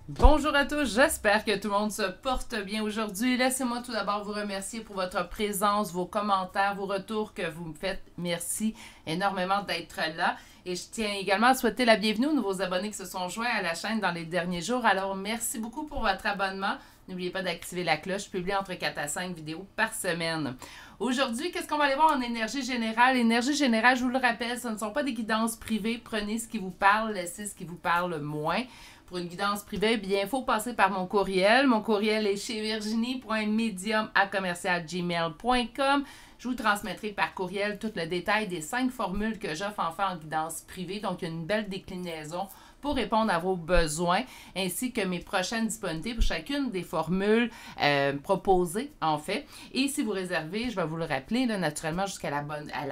Bonjour à tous, j'espère que tout le monde se porte bien aujourd'hui. Laissez-moi tout d'abord vous remercier pour votre présence, vos commentaires, vos retours que vous me faites. Merci énormément d'être là. Et je tiens également à souhaiter la bienvenue aux nouveaux abonnés qui se sont joints à la chaîne dans les derniers jours. Alors, merci beaucoup pour votre abonnement. N'oubliez pas d'activer la cloche. Je publie entre 4 à 5 vidéos par semaine. Aujourd'hui, qu'est-ce qu'on va aller voir en énergie générale? Énergie générale, je vous le rappelle, ce ne sont pas des guidances privées. Prenez ce qui vous parle, laissez ce qui vous parle moins. Pour une guidance privée, bien, il faut passer par mon courriel. Mon courriel est chez virginie.medium@gmail.com. Je vous transmettrai par courriel tout le détail des 5 formules que j'offre en guidance privée. Donc, il y a une belle déclinaison pour répondre à vos besoins, ainsi que mes prochaines disponibilités pour chacune des formules proposées, en fait. Et si vous réservez, je vais vous le rappeler, là, naturellement, jusqu'à la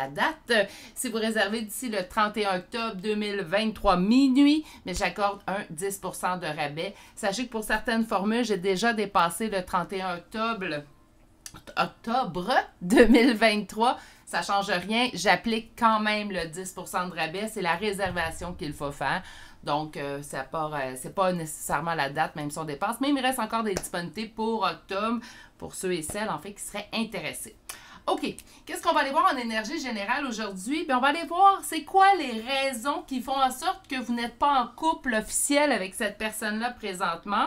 date, si vous réservez d'ici le 31 octobre 2023 minuit, mais j'accorde un 10% de rabais. Sachez que pour certaines formules, j'ai déjà dépassé le 31 octobre 2023. Ça ne change rien. J'applique quand même le 10% de rabais. C'est la réservation qu'il faut faire. Donc, c'est pas nécessairement la date, même si on dépasse. Mais il me reste encore des disponibilités pour octobre, pour ceux et celles, en fait, qui seraient intéressés. OK. Qu'est-ce qu'on va aller voir en énergie générale aujourd'hui? Bien, on va aller voir c'est quoi les raisons qui font en sorte que vous n'êtes pas en couple officiel avec cette personne-là présentement.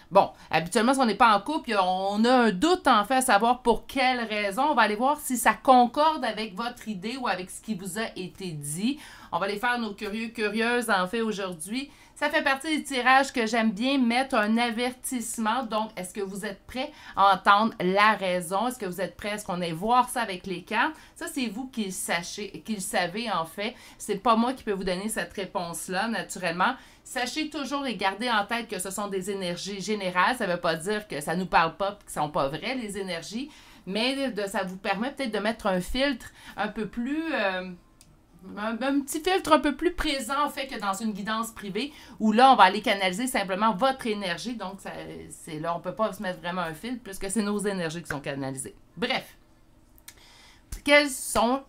Bon, habituellement, si on n'est pas en couple, on a un doute en fait à savoir pour quelle raison. On va aller voir si ça concorde avec votre idée ou avec ce qui vous a été dit. On va aller faire nos curieux, curieuses en fait aujourd'hui. Ça fait partie des tirages que j'aime bien mettre un avertissement. Donc, est-ce que vous êtes prêts à entendre la raison? Est-ce que vous êtes prêts à ce qu'on aille voir ça avec les cartes? Ça, c'est vous qui le savez en fait. C'est pas moi qui peux vous donner cette réponse-là, naturellement. Sachez toujours et gardez en tête que ce sont des énergies générales. Ça ne veut pas dire que ça ne nous parle pas et que ce ne sont pas vraies, les énergies. Mais ça vous permet peut-être de mettre un filtre un peu plus... un petit filtre un peu plus présent en fait que dans une guidance privée où là, on va aller canaliser simplement votre énergie. Donc, c'est là, on ne peut pas se mettre vraiment un filtre puisque c'est nos énergies qui sont canalisées. Bref, quelles sont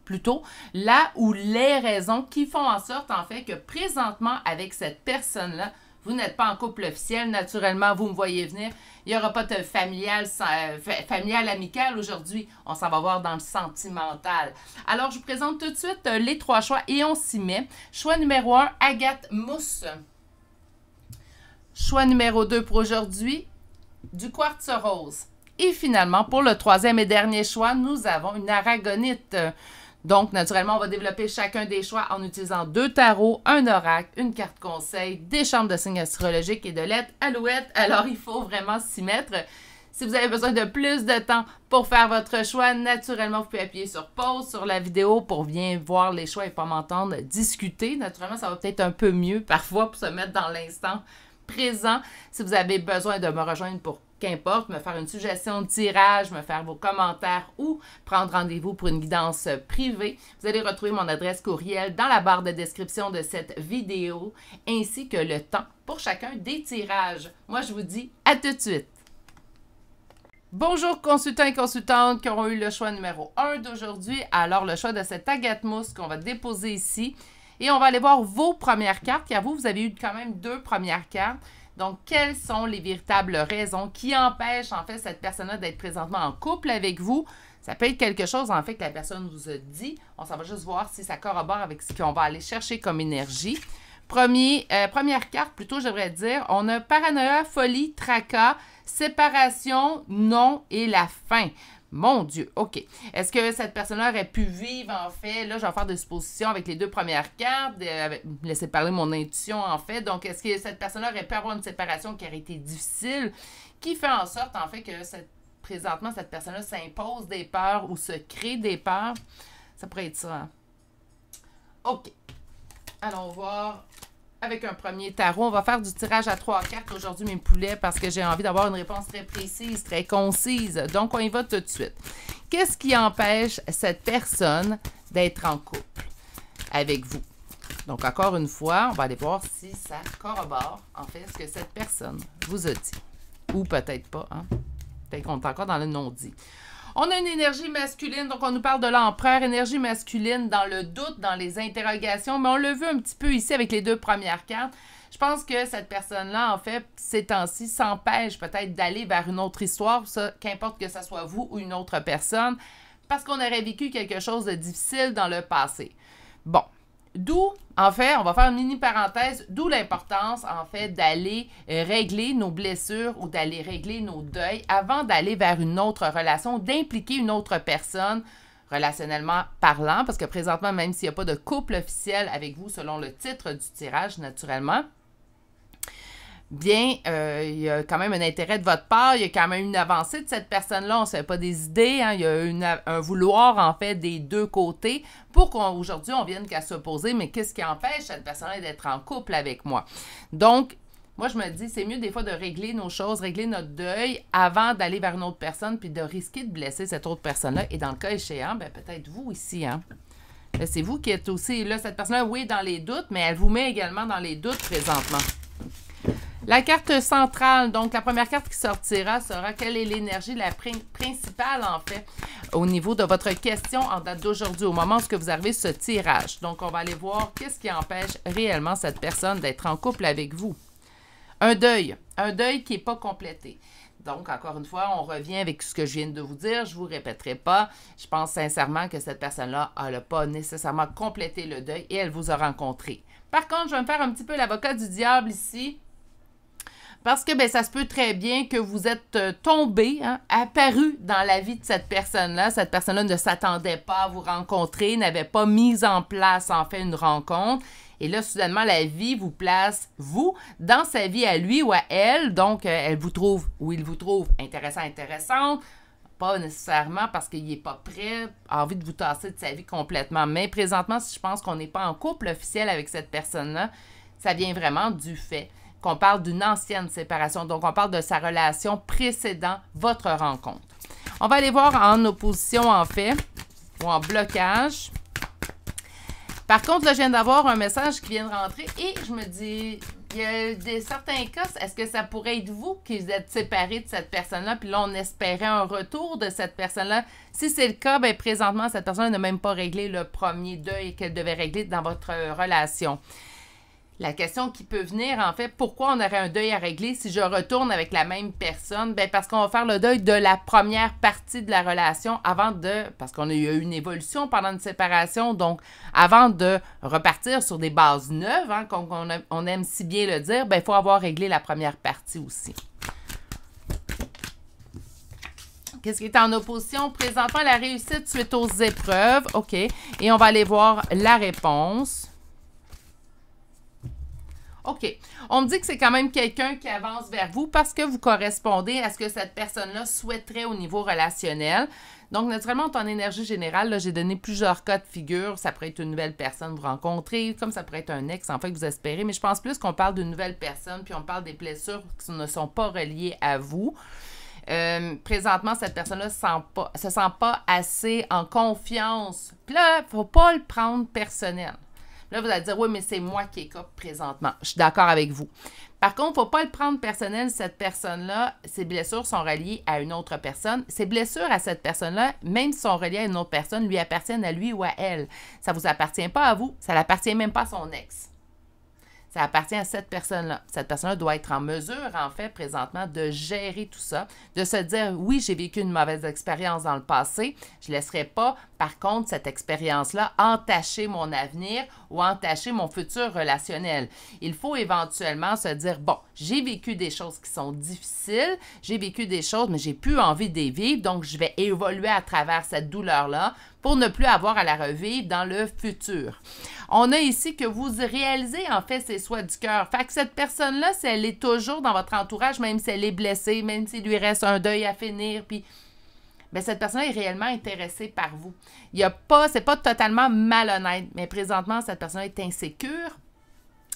plutôt là où les raisons qui font en sorte en fait que présentement avec cette personne-là, vous n'êtes pas en couple officiel. Naturellement, vous me voyez venir. Il n'y aura pas de familial amical aujourd'hui. On s'en va voir dans le sentimental. Alors, je vous présente tout de suite les 3 choix et on s'y met. Choix numéro 1, Agathe Mousse. Choix numéro 2 pour aujourd'hui, du quartz rose. Et finalement, pour le 3e et dernier choix, nous avons une aragonite. Donc, naturellement, on va développer chacun des choix en utilisant 2 tarots, un oracle, une carte conseil, des chambres de signes astrologiques et de lettres alouettes. Alors, il faut vraiment s'y mettre. Si vous avez besoin de plus de temps pour faire votre choix, naturellement, vous pouvez appuyer sur pause sur la vidéo pour bien voir les choix et pas m'entendre discuter. Naturellement, ça va peut-être un peu mieux parfois pour se mettre dans l'instant présent. Si vous avez besoin de me rejoindre pour qu'importe, me faire une suggestion de tirage, me faire vos commentaires ou prendre rendez-vous pour une guidance privée, vous allez retrouver mon adresse courriel dans la barre de description de cette vidéo, ainsi que le temps pour chacun des tirages. Moi, je vous dis à tout de suite. Bonjour consultants et consultantes qui auront eu le choix numéro 1 d'aujourd'hui. Alors, le choix de cette agate mousse qu'on va déposer ici. Et on va aller voir vos premières cartes, car vous avez eu quand même 2 premières cartes. Donc, quelles sont les véritables raisons qui empêchent, en fait, cette personne-là d'être présentement en couple avec vous? Ça peut être quelque chose, en fait, que la personne vous a dit. On s'en va juste voir si ça corrobore avec ce qu'on va aller chercher comme énergie. Première carte, plutôt, je devrais dire, on a paranoïa, folie, tracas, séparation, non et la fin. Mon Dieu, OK. Est-ce que cette personne-là aurait pu vivre, en fait, là, je vais faire des suppositions avec les 2 premières cartes, laisser parler mon intuition, en fait. Donc, est-ce que cette personne-là aurait pu avoir une séparation qui aurait été difficile, qui fait en sorte, en fait, que présentement, cette personne-là s'impose des peurs ou se crée des peurs? Ça pourrait être ça. Hein? OK. Allons voir avec un premier tarot. On va faire du tirage à 3 cartes aujourd'hui, mes poulets, parce que j'ai envie d'avoir une réponse très précise, très concise. Donc, on y va tout de suite. Qu'est-ce qui empêche cette personne d'être en couple avec vous? Donc, encore une fois, on va aller voir si ça corrobore, en fait, ce que cette personne vous a dit. Ou peut-être pas, hein? Peut-être qu'on est encore dans le non-dit. On a une énergie masculine, donc on nous parle de l'empereur, énergie masculine dans le doute, dans les interrogations, mais on le veut un petit peu ici avec les 2 premières cartes. Je pense que cette personne-là, en fait, ces temps-ci, s'empêche peut-être d'aller vers une autre histoire, ça, qu'importe que ce soit vous ou une autre personne, parce qu'on aurait vécu quelque chose de difficile dans le passé. Bon. D'où, en fait, on va faire une mini parenthèse, d'où l'importance, en fait, d'aller régler nos blessures ou d'aller régler nos deuils avant d'aller vers une autre relation, d'impliquer une autre personne, relationnellement parlant, parce que présentement, même s'il n'y a pas de couple officiel avec vous, selon le titre du tirage, naturellement, bien, il y a quand même un intérêt de votre part, il y a quand même une avancée de cette personne-là, on ne se fait pas des idées, hein, il y a un vouloir, en fait, des 2 côtés, pour qu'aujourd'hui, on vienne qu'à s'opposer, mais qu'est-ce qui empêche cette personne-là d'être en couple avec moi? Donc, moi, je me dis, c'est mieux des fois de régler nos choses, régler notre deuil, avant d'aller vers une autre personne, puis de risquer de blesser cette autre personne-là, et dans le cas échéant, ben, peut-être vous ici, hein? C'est vous qui êtes aussi, là, cette personne-là, oui, dans les doutes, mais elle vous met également dans les doutes présentement. La carte centrale, donc la première carte qui sortira sera quelle est l'énergie la principale en fait au niveau de votre question en date d'aujourd'hui, au moment où vous arrivez ce tirage. Donc on va aller voir qu'est-ce qui empêche réellement cette personne d'être en couple avec vous. Un deuil qui n'est pas complété. Donc, encore une fois, on revient avec ce que je viens de vous dire. Je ne vous répéterai pas. Je pense sincèrement que cette personne-là n'a pas nécessairement complété le deuil et elle vous a rencontré. Par contre, je vais me faire un petit peu l'avocat du diable ici. Parce que ben, ça se peut très bien que vous êtes tombé, hein, apparu dans la vie de cette personne-là. Cette personne-là ne s'attendait pas à vous rencontrer, n'avait pas mis en place, en fait, une rencontre. Et là, soudainement, la vie vous place, vous, dans sa vie à lui ou à elle. Donc, elle vous trouve, ou il vous trouve intéressant, intéressante. Pas nécessairement parce qu'il n'est pas prêt, a envie de vous tasser de sa vie complètement. Mais présentement, si je pense qu'on n'est pas en couple officiel avec cette personne-là, ça vient vraiment du fait qu'on parle d'une ancienne séparation. Donc, on parle de sa relation précédant votre rencontre. On va aller voir en opposition, en fait, ou en blocage. Par contre, là, je viens d'avoir un message qui vient de rentrer et je me dis, il y a certains cas, est-ce que ça pourrait être vous qui êtes séparés de cette personne-là, puis là, on espérait un retour de cette personne-là. Si c'est le cas, bien, présentement, cette personne n'a même pas réglé le premier deuil qu'elle devait régler dans votre relation. La question qui peut venir, en fait, pourquoi on aurait un deuil à régler si je retourne avec la même personne? Bien, parce qu'on va faire le deuil de la première partie de la relation parce qu'on a eu une évolution pendant une séparation, donc avant de repartir sur des bases neuves, hein, comme on aime si bien le dire, bien, il faut avoir réglé la première partie aussi. Qu'est-ce qui est en opposition? Présentement, la réussite suite aux épreuves. OK. Et on va aller voir la réponse. OK. On me dit que c'est quand même quelqu'un qui avance vers vous parce que vous correspondez à ce que cette personne-là souhaiterait au niveau relationnel. Donc, naturellement, en énergie générale, j'ai donné plusieurs cas de figure. Ça pourrait être une nouvelle personne que vous rencontrez, comme ça pourrait être un ex, en fait, que vous espérez. Mais je pense plus qu'on parle d'une nouvelle personne, puis on parle des blessures qui ne sont pas reliées à vous. Présentement, cette personne-là se sent pas assez en confiance. Puis là, il ne faut pas le prendre personnel. Là, vous allez dire, oui, mais c'est moi qui écope présentement. Je suis d'accord avec vous. Par contre, il ne faut pas le prendre personnel. Cette personne-là, ses blessures sont reliées à une autre personne. Ces blessures à cette personne-là, même si sont reliées à une autre personne, lui appartiennent à lui ou à elle. Ça ne vous appartient pas à vous. Ça n'appartient même pas à son ex. Ça appartient à cette personne-là. Cette personne-là doit être en mesure, en fait, présentement, de gérer tout ça, de se dire, oui, j'ai vécu une mauvaise expérience dans le passé, je ne laisserai pas, par contre, cette expérience-là entacher mon avenir ou entacher mon futur relationnel. Il faut éventuellement se dire, bon, j'ai vécu des choses qui sont difficiles, j'ai vécu des choses, mais j'ai plus envie de les vivre, donc je vais évoluer à travers cette douleur-là pour ne plus avoir à la revivre dans le futur. On a ici que vous réalisez, en fait, ses souhaits du cœur. Fait que cette personne-là, si elle est toujours dans votre entourage, même si elle est blessée, même s'il lui reste un deuil à finir, puis bien, cette personne-là est réellement intéressée par vous. C'est pas totalement malhonnête, mais présentement, cette personne-là est insécure.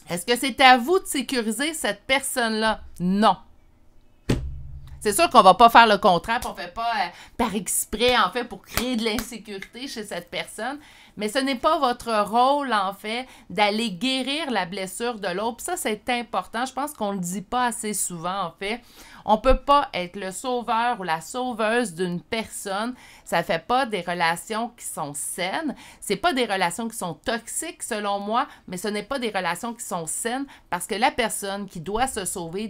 Est-ce que c'est à vous de sécuriser cette personne-là? Non. C'est sûr qu'on ne va pas faire le contraire, on ne fait pas par exprès, en fait, pour créer de l'insécurité chez cette personne. Mais ce n'est pas votre rôle, en fait, d'aller guérir la blessure de l'autre. Puis ça, c'est important. Je pense qu'on ne le dit pas assez souvent, en fait. On ne peut pas être le sauveur ou la sauveuse d'une personne. Ça ne fait pas des relations qui sont saines. Ce n'est pas des relations qui sont toxiques, selon moi, mais ce n'est pas des relations qui sont saines parce que la personne qui doit se sauver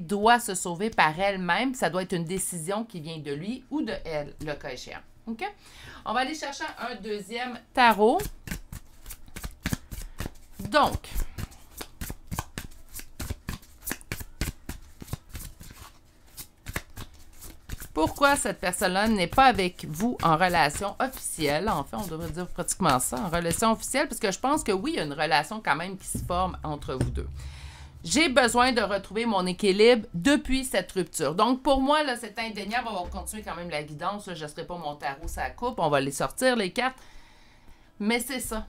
par elle-même. Ça doit être une décision qui vient de lui ou de elle, le cas échéant. OK? On va aller chercher un deuxième tarot. Donc, pourquoi cette personne-là n'est pas avec vous en relation officielle? En fait, on devrait dire pratiquement ça, en relation officielle, parce que je pense que oui, il y a une relation quand même qui se forme entre vous deux. J'ai besoin de retrouver mon équilibre depuis cette rupture. Donc, pour moi, là, c'est indéniable. On va continuer quand même la guidance. Là, je ne serai pas mon tarot, ça coupe. On va les sortir, les cartes. Mais c'est ça.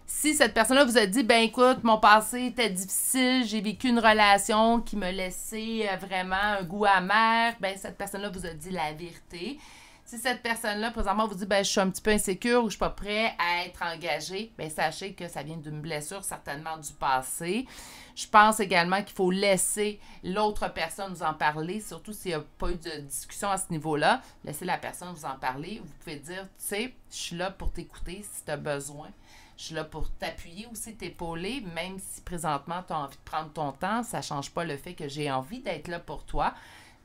Si cette personne-là vous a dit, ben écoute, mon passé était difficile, j'ai vécu une relation qui me laissait vraiment un goût amer, ben cette personne-là vous a dit la vérité. Si cette personne-là, présentement, vous dit, ben je suis un petit peu insécure ou je ne suis pas prêt à être engagée, ben sachez que ça vient d'une blessure certainement du passé. Je pense également qu'il faut laisser l'autre personne vous en parler, surtout s'il n'y a pas eu de discussion à ce niveau-là. Laissez la personne vous en parler. Vous pouvez dire, tu sais, je suis là pour t'écouter si tu as besoin. Je suis là pour t'appuyer aussi, t'épauler, même si présentement, tu as envie de prendre ton temps. Ça ne change pas le fait que j'ai envie d'être là pour toi,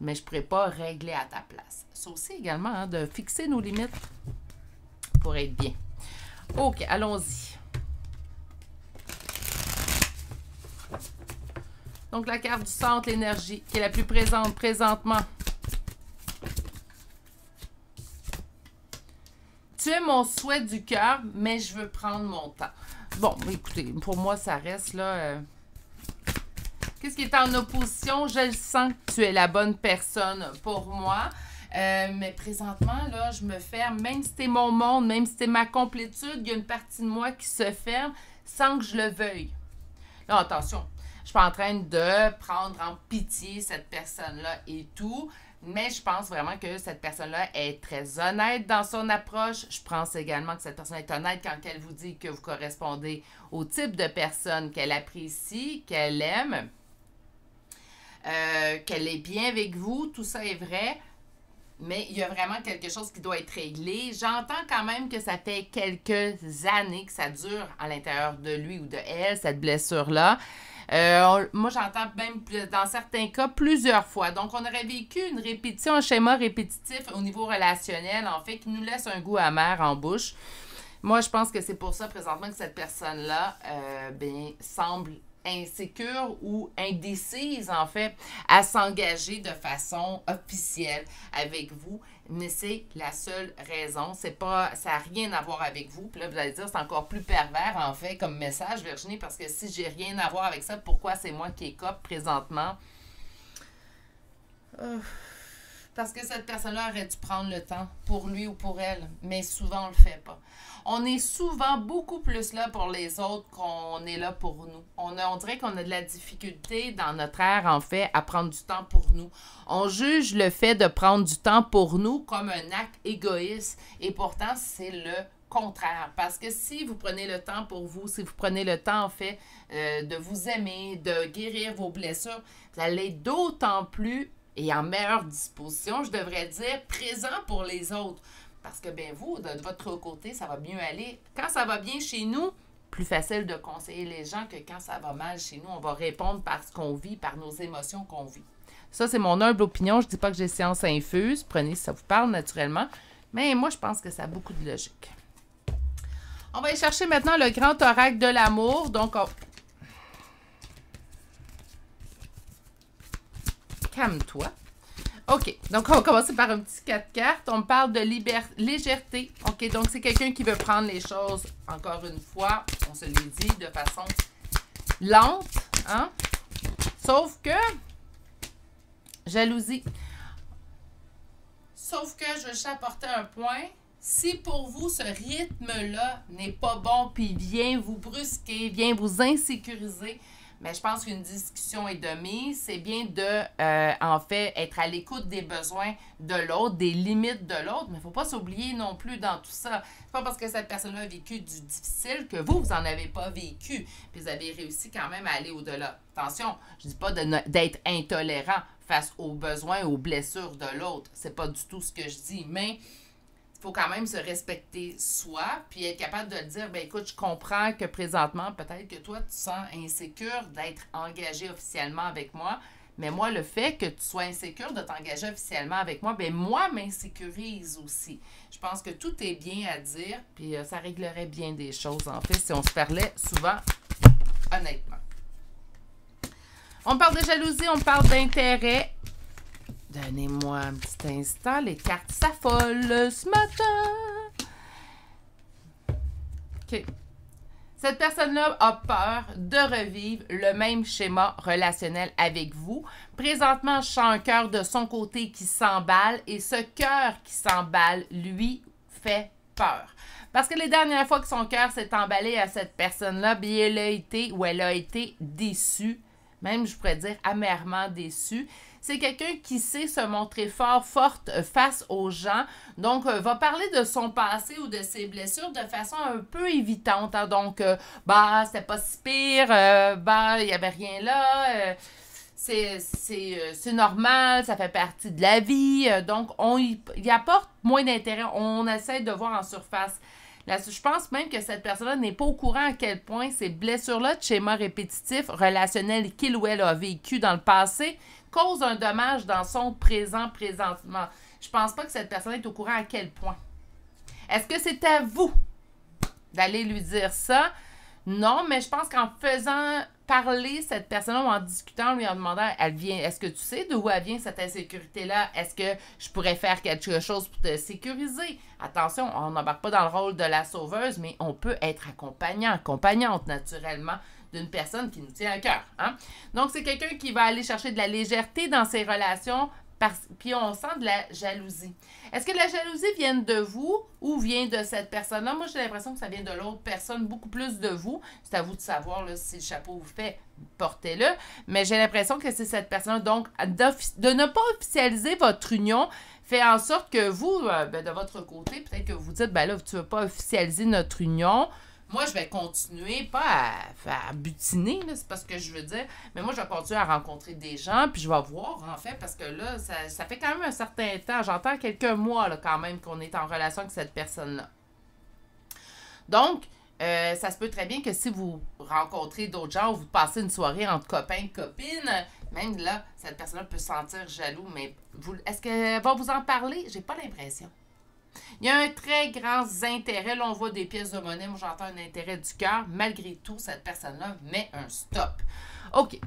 mais je ne pourrais pas régler à ta place. C'est aussi également hein, de fixer nos limites pour être bien. OK, allons-y. Donc, la carte du centre, l'énergie, qui est la plus présente présentement. Tu es mon souhait du cœur, mais je veux prendre mon temps. Bon, écoutez, pour moi, ça reste là... Qu'est-ce qui est en opposition? Je le sens que tu es la bonne personne pour moi. Mais présentement, là, je me ferme. Même si c'est mon monde, même si c'est ma complétude, il y a une partie de moi qui se ferme sans que je le veuille. Là, attention, je ne suis pas en train de prendre en pitié cette personne-là et tout. Mais je pense vraiment que cette personne-là est très honnête dans son approche. Je pense également que cette personne est honnête quand elle vous dit que vous correspondez au type de personne qu'elle apprécie, qu'elle aime, qu'elle est bien avec vous. Tout ça est vrai. Mais il y a vraiment quelque chose qui doit être réglé. J'entends quand même que ça fait quelques années que ça dure à l'intérieur de lui ou de elle, cette blessure-là. Moi, j'entends même dans certains cas plusieurs fois. Donc, on aurait vécu une répétition, un schéma répétitif au niveau relationnel, en fait, qui nous laisse un goût amer en bouche. Moi, je pense que c'est pour ça, présentement, que cette personne-là semble insécure ou indécise, en fait, à s'engager de façon officielle avec vous. Mais c'est la seule raison. C'est pas, ça n'a rien à voir avec vous. Puis là, vous allez dire, c'est encore plus pervers, en fait, comme message, Virginie, parce que si j'ai rien à voir avec ça, pourquoi c'est moi qui écope présentement? Parce que cette personne-là aurait dû prendre le temps pour lui ou pour elle, mais souvent, on le fait pas. On est souvent beaucoup plus là pour les autres qu'on est là pour nous. On dirait qu'on a de la difficulté dans notre ère, en fait, à prendre du temps pour nous. On juge le fait de prendre du temps pour nous comme un acte égoïste. Et pourtant, c'est le contraire. Parce que si vous prenez le temps pour vous, si vous prenez le temps, en fait, de vous aimer, de guérir vos blessures, vous allez d'autant plus et en meilleure disposition, je devrais dire, présent pour les autres. Parce que, bien, vous, de votre côté, ça va mieux aller. Quand ça va bien chez nous, plus facile de conseiller les gens que quand ça va mal chez nous. On va répondre par ce qu'on vit, par nos émotions qu'on vit. Ça, c'est mon humble opinion. Je ne dis pas que j'ai science infuse. Prenez si ça vous parle naturellement. Mais moi, je pense que ça a beaucoup de logique. On va aller chercher maintenant le grand oracle de l'amour. Donc, calme-toi. OK, donc on va commencer par un petit 4 cartes. On me parle de légèreté. OK, donc c'est quelqu'un qui veut prendre les choses, encore une fois, on se l'est dit, de façon lente. Hein? Sauf que, jalousie. Sauf que, je veux juste apporter un point. Si pour vous, ce rythme-là n'est pas bon, puis vient vous brusquer, vient vous insécuriser, mais je pense qu'une discussion est de mise. C'est bien de, en fait, être à l'écoute des besoins de l'autre, des limites de l'autre, mais il ne faut pas s'oublier non plus dans tout ça. C'est pas parce que cette personne-là a vécu du difficile que vous n'en avez pas vécu. Puis vous avez réussi quand même à aller au-delà. Attention, je ne dis pas d'être intolérant face aux besoins, aux blessures de l'autre. C'est pas du tout ce que je dis, mais il faut quand même se respecter soi, puis être capable de dire, ben écoute, je comprends que présentement, peut-être que toi, tu sens insécure d'être engagé officiellement avec moi, mais moi, le fait que tu sois insécure de t'engager officiellement avec moi, ben moi, m'insécurise aussi. Je pense que tout est bien à dire, puis ça réglerait bien des choses, en fait, si on se parlait souvent, honnêtement. On parle de jalousie, on parle d'intérêt. Donnez-moi un petit instant, les cartes s'affolent ce matin. OK. Cette personne-là a peur de revivre le même schéma relationnel avec vous. Présentement, je sens un cœur de son côté qui s'emballe et ce cœur qui s'emballe, lui, fait peur. Parce que les dernières fois que son cœur s'est emballé à cette personne-là, bien, elle a été déçue. Même, je pourrais dire, amèrement déçue. C'est quelqu'un qui sait se montrer forte face aux gens. Donc, va parler de son passé ou de ses blessures de façon un peu évitante. Hein? Donc, c'était pas si pire, il n'y avait rien là, c'est normal, ça fait partie de la vie. Donc, on y apporte moins d'intérêt. On essaie de voir en surface. Là, je pense même que cette personne-là n'est pas au courant à quel point ces blessures-là de schéma répétitif, relationnel qu'il ou elle a vécu dans le passé, causent un dommage dans son présentement. Je pense pas que cette personne est au courant à quel point. Est-ce que c'est à vous d'aller lui dire ça? Non, mais je pense qu'en faisant parler cette personne-là ou en discutant, lui en demandant, est-ce que tu sais d'où elle vient cette insécurité-là? Est-ce que je pourrais faire quelque chose pour te sécuriser? Attention, on n'embarque pas dans le rôle de la sauveuse, mais on peut être accompagnante naturellement d'une personne qui nous tient à cœur. Hein? Donc, c'est quelqu'un qui va aller chercher de la légèreté dans ses relations, puis on sent de la jalousie. Est-ce que la jalousie vient de vous ou vient de cette personne-là? Moi, j'ai l'impression que ça vient de l'autre personne, beaucoup plus de vous. C'est à vous de savoir là, si le chapeau vous fait, portez-le. Mais j'ai l'impression que c'est cette personne. Donc, de ne pas officialiser votre union fait en sorte que vous, de votre côté, peut-être que vous dites, là, tu ne veux pas officialiser notre union. Moi, je vais continuer, pas à butiner, c'est pas ce que je veux dire, mais moi, je vais continuer à rencontrer des gens, puis je vais voir, en fait, parce que là, ça fait quand même un certain temps, j'entends quelques mois, là, quand même, qu'on est en relation avec cette personne-là. Donc, ça se peut très bien que si vous rencontrez d'autres gens ou vous passez une soirée entre copains et copines, même là, cette personne-là peut se sentir jaloux, mais est-ce qu'elle va vous en parler? J'ai pas l'impression. Il y a un très grand intérêt. Là, on voit des pièces de monnaie. Moi, j'entends un intérêt du cœur. Malgré tout, cette personne-là met un stop. OK.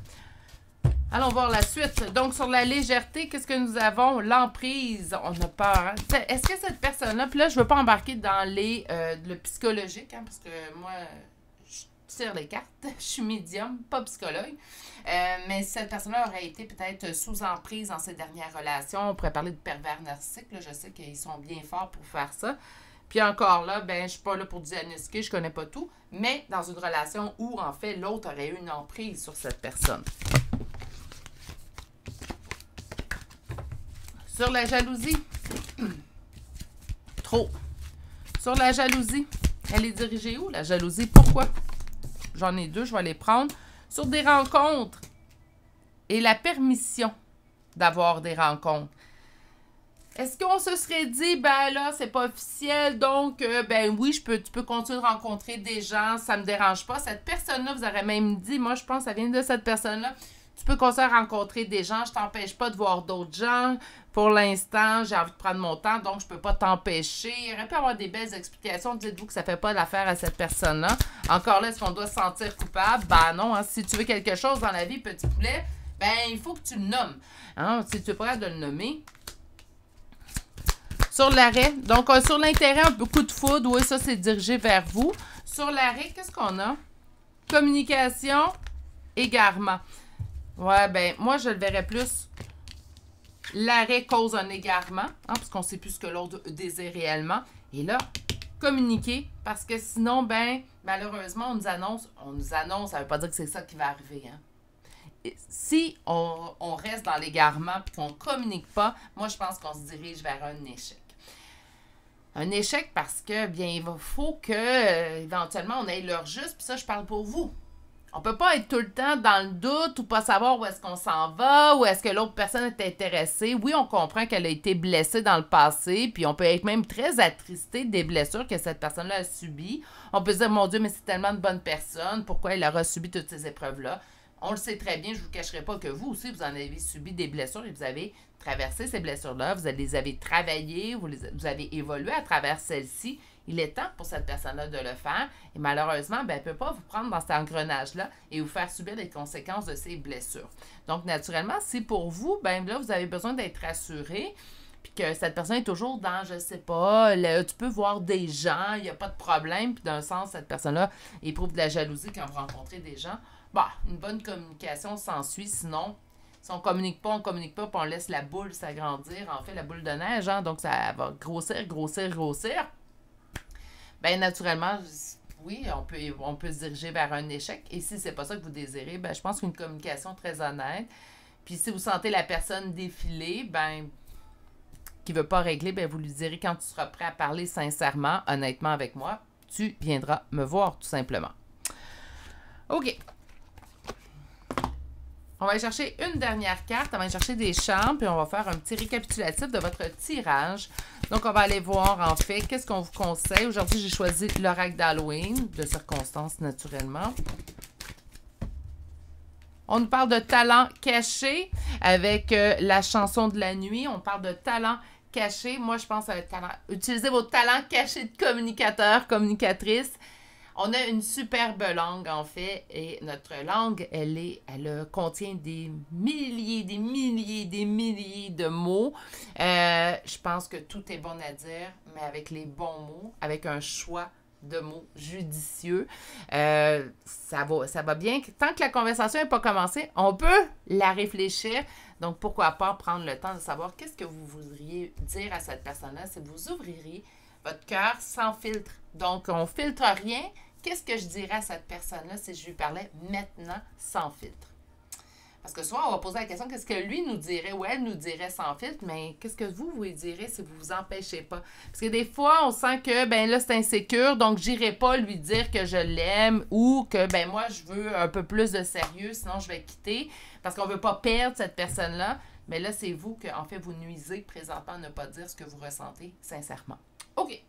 Allons voir la suite. Donc, sur la légèreté, qu'est-ce que nous avons? L'emprise. On a peur. Hein? Est-ce que cette personne-là... Puis là, je ne veux pas embarquer dans le psychologique, hein, parce que moi, je tire les cartes. Je suis médium, pas psychologue. Mais cette personne-là aurait été peut-être sous emprise dans ses dernières relations. On pourrait parler de pervers narcissiques. Là. Je sais qu'ils sont bien forts pour faire ça. Puis encore là, je ne suis pas là pour diagnostiquer, je connais pas tout. Mais dans une relation où, en fait, l'autre aurait eu une emprise sur cette personne. Sur la jalousie. Trop. Sur la jalousie. Elle est dirigée où, la jalousie? Pourquoi? J'en ai deux, je vais les prendre. Sur des rencontres et la permission d'avoir des rencontres. Est-ce qu'on se serait dit, là, c'est pas officiel, donc, oui, tu peux continuer de rencontrer des gens, ça me dérange pas. Cette personne-là, vous aurez même dit, moi, je pense que ça vient de cette personne-là, tu peux continuer à rencontrer des gens, je t'empêche pas de voir d'autres gens. Pour l'instant, j'ai envie de prendre mon temps, donc je peux pas t'empêcher. Il aurait pu avoir des belles explications. Dites-vous que ça fait pas l'affaire à cette personne-là. Encore là, est-ce qu'on doit se sentir coupable? Non, hein, si tu veux quelque chose dans la vie, petit poulet, il faut que tu le nommes. Hein, si tu es prêt à le nommer. Sur l'arrêt, donc sur l'intérêt, un coup de foudre, oui, ça c'est dirigé vers vous. Sur l'arrêt, qu'est-ce qu'on a? Communication, égarement. Ouais, moi je le verrais plus. L'arrêt cause un égarement, hein, parce qu'on ne sait plus ce que l'autre désire réellement. Et là, communiquer, parce que sinon, malheureusement, on nous annonce, ça ne veut pas dire que c'est ça qui va arriver, hein. Et si on reste dans l'égarement et qu'on ne communique pas, moi, je pense qu'on se dirige vers un échec. Un échec parce que, bien, il faut que, éventuellement, on ait l'heure juste, puis ça, je parle pour vous. On peut pas être tout le temps dans le doute ou pas savoir où est-ce qu'on s'en va, ou est-ce que l'autre personne est intéressée. Oui, on comprend qu'elle a été blessée dans le passé, puis on peut être même très attristé des blessures que cette personne-là a subies. On peut se dire, mon Dieu, mais c'est tellement de bonne personne, pourquoi elle aura subi toutes ces épreuves-là? On le sait très bien, je ne vous cacherai pas que vous aussi, vous en avez subi des blessures et vous avez traversé ces blessures-là, vous les avez travaillées, vous avez évolué à travers celles-ci. Il est temps pour cette personne-là de le faire. Et malheureusement, ben, elle ne peut pas vous prendre dans cet engrenage-là et vous faire subir les conséquences de ces blessures. Donc, naturellement, si pour vous, ben là, vous avez besoin d'être rassuré, puis que cette personne est toujours dans, je sais pas, tu peux voir des gens, il n'y a pas de problème, puis d'un sens, cette personne-là éprouve de la jalousie quand vous rencontrez des gens. Bah, une bonne communication s'ensuit, sinon, si on ne communique pas, puis on laisse la boule s'agrandir, en fait, la boule de neige, hein, donc ça va grossir. Bien, naturellement, oui, on peut se diriger vers un échec. Et si c'est pas ça que vous désirez, ben, je pense qu'une communication très honnête. Puis si vous sentez la personne défiler, ben, qui veut pas régler, ben, vous lui direz quand tu seras prêt à parler sincèrement, honnêtement avec moi, tu viendras me voir, tout simplement. OK. On va aller chercher une dernière carte, on va aller chercher des charmes, puis on va faire un petit récapitulatif de votre tirage. Donc, on va aller voir, en fait, qu'est-ce qu'on vous conseille. Aujourd'hui, j'ai choisi l'oracle d'Halloween, de circonstances, naturellement. On nous parle de talent caché avec la chanson de la nuit. On parle de talent caché. Moi, je pense à talent. Utilisez vos talents cachés de communicateur, communicatrice. On a une superbe langue, en fait, et notre langue, elle contient des milliers de mots. Je pense que tout est bon à dire, mais avec les bons mots, avec un choix de mots judicieux. Ça va bien. Tant que la conversation n'est pas commencée, on peut la réfléchir. Donc, pourquoi pas prendre le temps de savoir qu'est-ce que vous voudriez dire à cette personne-là si vous ouvririez votre cœur sans filtre. Donc, on ne filtre rien. Qu'est-ce que je dirais à cette personne-là si je lui parlais maintenant sans filtre? Parce que souvent, on va poser la question, qu'est-ce que lui nous dirait ou elle nous dirait sans filtre, mais qu'est-ce que vous direz si vous vous empêchez pas? Parce que des fois, on sent que, ben là, c'est insécure, donc j'irai pas lui dire que je l'aime ou que, ben moi, je veux un peu plus de sérieux, sinon je vais quitter parce qu'on veut pas perdre cette personne-là. Mais là, c'est vous que, en fait, vous nuisez présentement à ne pas dire ce que vous ressentez sincèrement. OK.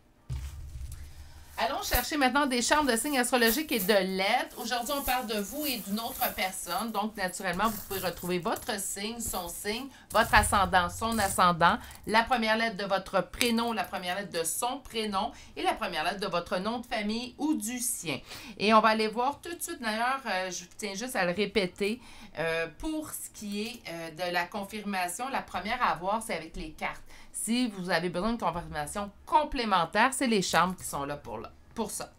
Allons chercher maintenant des charmes de signes astrologiques et de lettres. Aujourd'hui, on parle de vous et d'une autre personne. Donc, naturellement, vous pouvez retrouver votre signe, son signe, votre ascendant, son ascendant, la première lettre de votre prénom, la première lettre de son prénom et la première lettre de votre nom de famille ou du sien. Et on va aller voir tout de suite, d'ailleurs, je tiens juste à le répéter, pour ce qui est de la confirmation, la première à avoir, c'est avec les cartes. Si vous avez besoin d'une confirmation complémentaire, c'est les charmes qui sont là pour ça.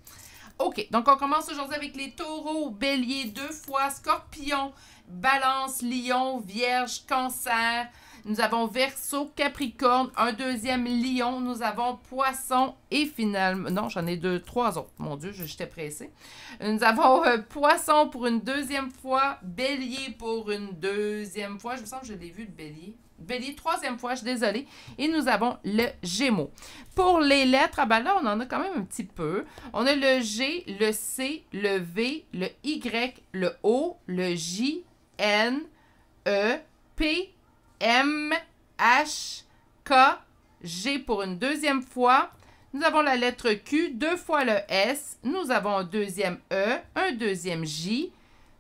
OK, donc on commence aujourd'hui avec les taureaux, bélier 2 fois, scorpion, balance, lion, vierge, cancer. Nous avons verseau, capricorne, un deuxième lion. Nous avons poisson et finalement... Non, j'en ai 3 autres. Mon Dieu, j'étais pressée. Nous avons poisson pour une deuxième fois, bélier pour une deuxième fois. Je me sens que je l'ai vu, le bélier. Bélier, troisième fois, je suis désolée. Et nous avons le Gémeaux. Pour les lettres, ben là, on en a quand même un petit peu. On a le G, le C, le V, le Y, le O, le J, N, E, P, M, H, K, G pour une deuxième fois. Nous avons la lettre Q, 2 fois le S. Nous avons un deuxième E, un deuxième J,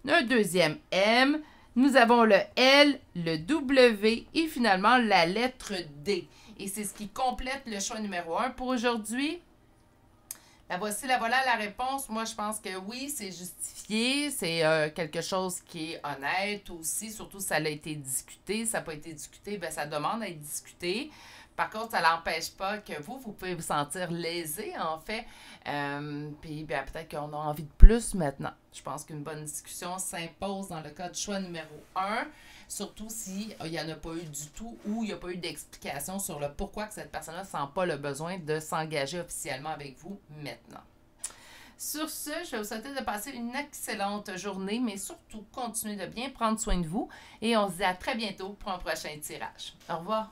un deuxième M. Nous avons le L, le W et finalement la lettre D. Et c'est ce qui complète le choix numéro 1 pour aujourd'hui. Voilà la réponse. Moi, je pense que oui, c'est justifié. C'est quelque chose qui est honnête aussi. Surtout si ça a été discuté. Si ça n'a pas été discuté, ben, ça demande à être discuté. Par contre, ça n'empêche pas que vous pouvez vous sentir lésé, en fait. Puis ben, peut-être qu'on a envie de plus maintenant. Je pense qu'une bonne discussion s'impose dans le cas de choix numéro 1. Surtout s'il n'y en a pas eu du tout ou il n'y a pas eu d'explication sur le pourquoi que cette personne-là ne sent pas le besoin de s'engager officiellement avec vous maintenant. Sur ce, je vais vous souhaiter de passer une excellente journée, mais surtout, continuez de bien prendre soin de vous. Et on se dit à très bientôt pour un prochain tirage. Au revoir.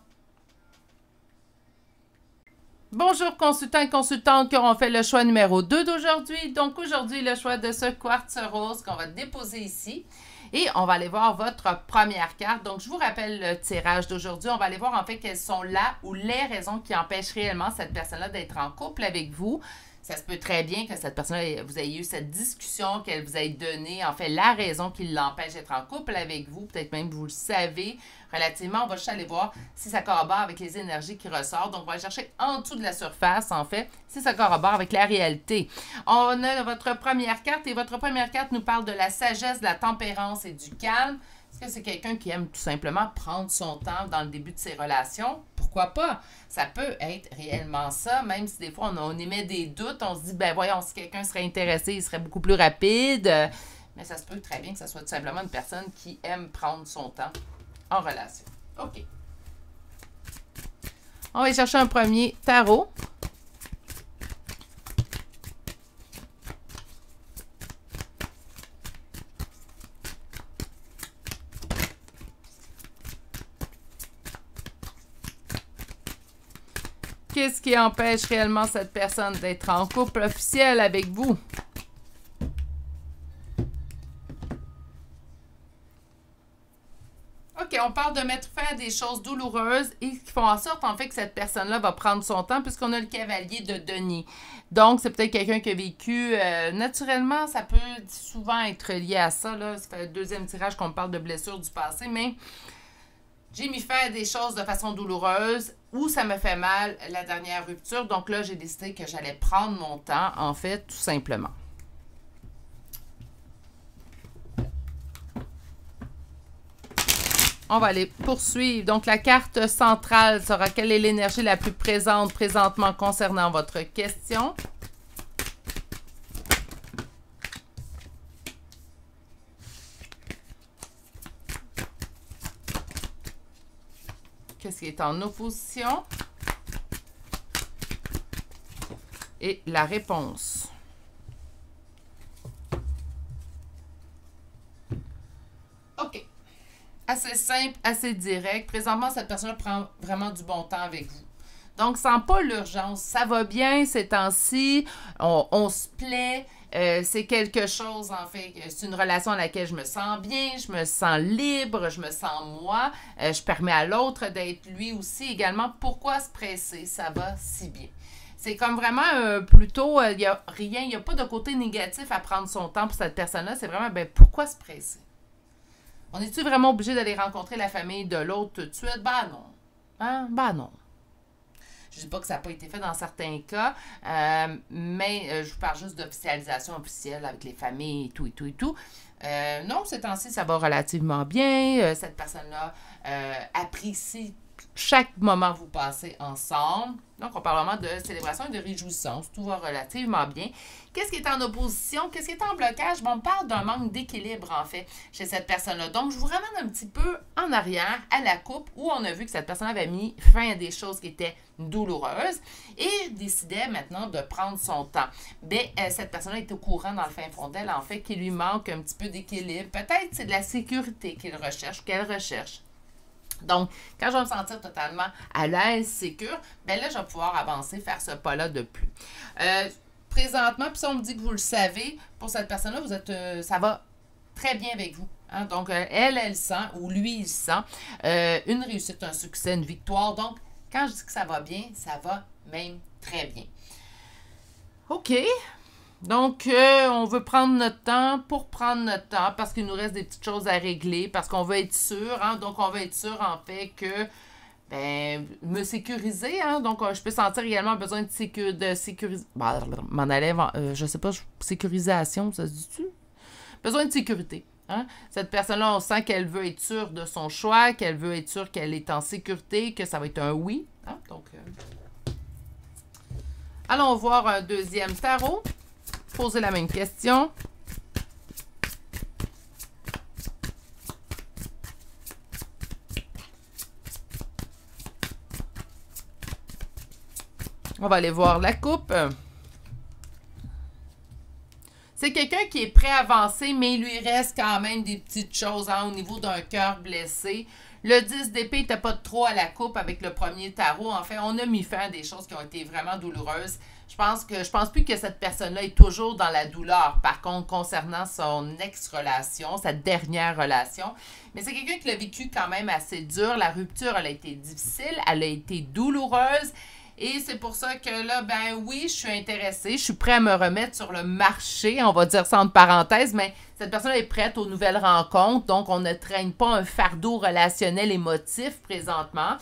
Bonjour consultants et consultantes qui auront fait le choix numéro 2 d'aujourd'hui. Donc aujourd'hui, le choix de ce quartz rose qu'on va déposer ici. Et on va aller voir votre première carte. Donc je vous rappelle le tirage d'aujourd'hui. On va aller voir en fait quelles sont là ou les raisons qui empêchent réellement cette personne-là d'être en couple avec vous. Ça se peut très bien que cette personne-là, vous ayez eu cette discussion, qu'elle vous ait donné, en fait, la raison qui l'empêche d'être en couple avec vous. Peut-être même vous le savez relativement. On va juste aller voir si ça corrobore avec les énergies qui ressortent. Donc, on va aller chercher en dessous de la surface, en fait, si ça corrobore avec la réalité. On a votre première carte et votre première carte nous parle de la sagesse, de la tempérance et du calme. Est-ce que c'est quelqu'un qui aime tout simplement prendre son temps dans le début de ses relations? Pourquoi pas? Ça peut être réellement ça, même si des fois on émet des doutes, on se dit, ben voyons, si quelqu'un serait intéressé, il serait beaucoup plus rapide. Mais ça se peut très bien que ce soit tout simplement une personne qui aime prendre son temps en relation. OK. On va chercher un premier tarot. Qu'est-ce qui empêche réellement cette personne d'être en couple officiel avec vous? OK, on parle de mettre fin à des choses douloureuses et qui font en sorte, en fait, que cette personne-là va prendre son temps puisqu'on a le cavalier de denier. Donc, c'est peut-être quelqu'un qui a vécu naturellement, ça peut souvent être lié à ça, là. Ça fait le deuxième tirage qu'on parle de blessures du passé, mais j'ai mis fin à des choses de façon douloureuse ou ça me fait mal la dernière rupture. Donc là, j'ai décidé que j'allais prendre mon temps, en fait, tout simplement. On va aller poursuivre. Donc, la carte centrale sera quelle est l'énergie la plus présente présentement concernant votre question? Qu'est-ce qui est en opposition? Et la réponse. OK. Assez simple, assez direct. Présentement, cette personne prend vraiment du bon temps avec vous. Donc, sans pas l'urgence. Ça va bien ces temps-ci. On se plaît. C'est quelque chose, en fait, c'est une relation à laquelle je me sens bien, je me sens libre, je me sens moi. Je permets à l'autre d'être lui aussi également. Pourquoi se presser? Ça va si bien. C'est comme vraiment plutôt, il n'y a rien, il n'y a pas de côté négatif à prendre son temps pour cette personne-là. C'est vraiment, ben pourquoi se presser? On est-tu vraiment obligé d'aller rencontrer la famille de l'autre tout de suite? Ben non. Hein? Ben non. Je ne dis pas que ça n'a pas été fait dans certains cas, mais je vous parle juste d'officialisation officielle avec les familles et tout et tout et tout. Non, ces temps-ci, ça va relativement bien. Cette personne-là apprécie chaque moment que vous passez ensemble. Donc, on parle vraiment de célébration et de réjouissance. Tout va relativement bien. Qu'est-ce qui est en opposition? Qu'est-ce qui est en blocage? Bon, on parle d'un manque d'équilibre, en fait, chez cette personne-là. Donc, je vous ramène un petit peu en arrière à la coupe où on a vu que cette personne avait mis fin à des choses qui étaient douloureuses et décidait maintenant de prendre son temps. Bien, cette personne-là est au courant dans le fin fond d'elle, en fait, qu'il lui manque un petit peu d'équilibre. Peut-être c'est de la sécurité qu'il recherche, qu'elle recherche. Donc, quand je vais me sentir totalement à l'aise, sécure, bien là, je vais pouvoir avancer, faire ce pas-là de plus. Présentement, puis ça, on me dit que vous le savez, pour cette personne-là, vous êtes, ça va très bien avec vous. Hein? Donc, elle sent, ou lui, il sent une réussite, un succès, une victoire. Donc, quand je dis que ça va bien, ça va même très bien. OK. Donc, on veut prendre notre temps pour prendre notre temps parce qu'il nous reste des petites choses à régler, parce qu'on veut être sûr. Hein? Donc, on veut être sûr, en fait, que ben, me sécuriser. Hein? Donc, je peux sentir également besoin de sécuriser. M'en allais, je sais pas, sécurisation, ça se dit-tu? Besoin de sécurité. Hein? Cette personne-là, on sent qu'elle veut être sûre de son choix, qu'elle veut être sûre qu'elle est en sécurité, que ça va être un oui. Hein? Donc, allons voir un deuxième tarot. Poser la même question. On va aller voir la coupe. C'est quelqu'un qui est prêt à avancer, mais il lui reste quand même des petites choses hein, au niveau d'un cœur blessé. Le 10 d'épée n'était pas trop à la coupe avec le premier tarot. En fait, on a mis fin à des choses qui ont été vraiment douloureuses. Je pense plus que cette personne-là est toujours dans la douleur. Par contre, concernant son ex-relation, sa dernière relation, mais c'est quelqu'un qui l'a vécu quand même assez dur. La rupture, elle a été difficile, elle a été douloureuse. Et c'est pour ça que là, ben oui, je suis intéressée, je suis prête à me remettre sur le marché, on va dire ça entre parenthèses, mais cette personne est prête aux nouvelles rencontres, donc on ne traîne pas un fardeau relationnel émotif présentement,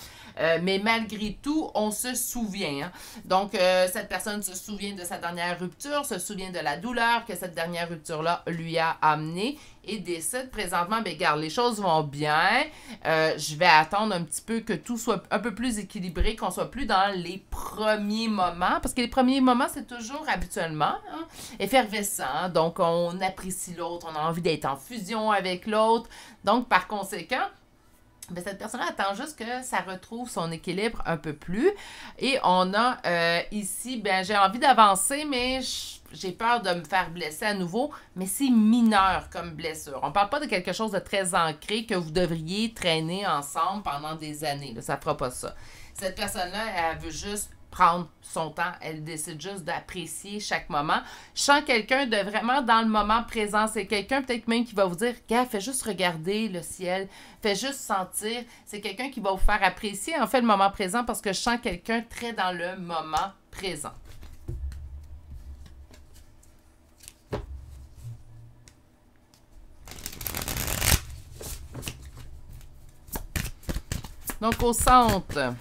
mais malgré tout, on se souvient. Hein? Donc, cette personne se souvient de sa dernière rupture, se souvient de la douleur que cette dernière rupture-là lui a amenée et décide présentement, ben regarde, les choses vont bien, je vais attendre un petit peu que tout soit un peu plus équilibré, qu'on soit plus dans les premiers moments, parce que les premiers moments, c'est toujours habituellement hein, effervescent, donc on apprécie l'autre, on a envie d'être en fusion avec l'autre, donc par conséquent, ben, cette personne attend juste que ça retrouve son équilibre un peu plus. Et on a ici, ben j'ai envie d'avancer, mais j'ai peur de me faire blesser à nouveau, mais c'est mineur comme blessure. On ne parle pas de quelque chose de très ancré que vous devriez traîner ensemble pendant des années. Là, ça ne fera pas ça. Cette personne-là, elle veut juste prendre son temps. Elle décide juste d'apprécier chaque moment. Je sens quelqu'un de vraiment dans le moment présent. C'est quelqu'un peut-être même qui va vous dire, gars, fais juste regarder le ciel, fais juste sentir. C'est quelqu'un qui va vous faire apprécier en fait le moment présent parce que je sens quelqu'un très dans le moment présent. Donc au centre,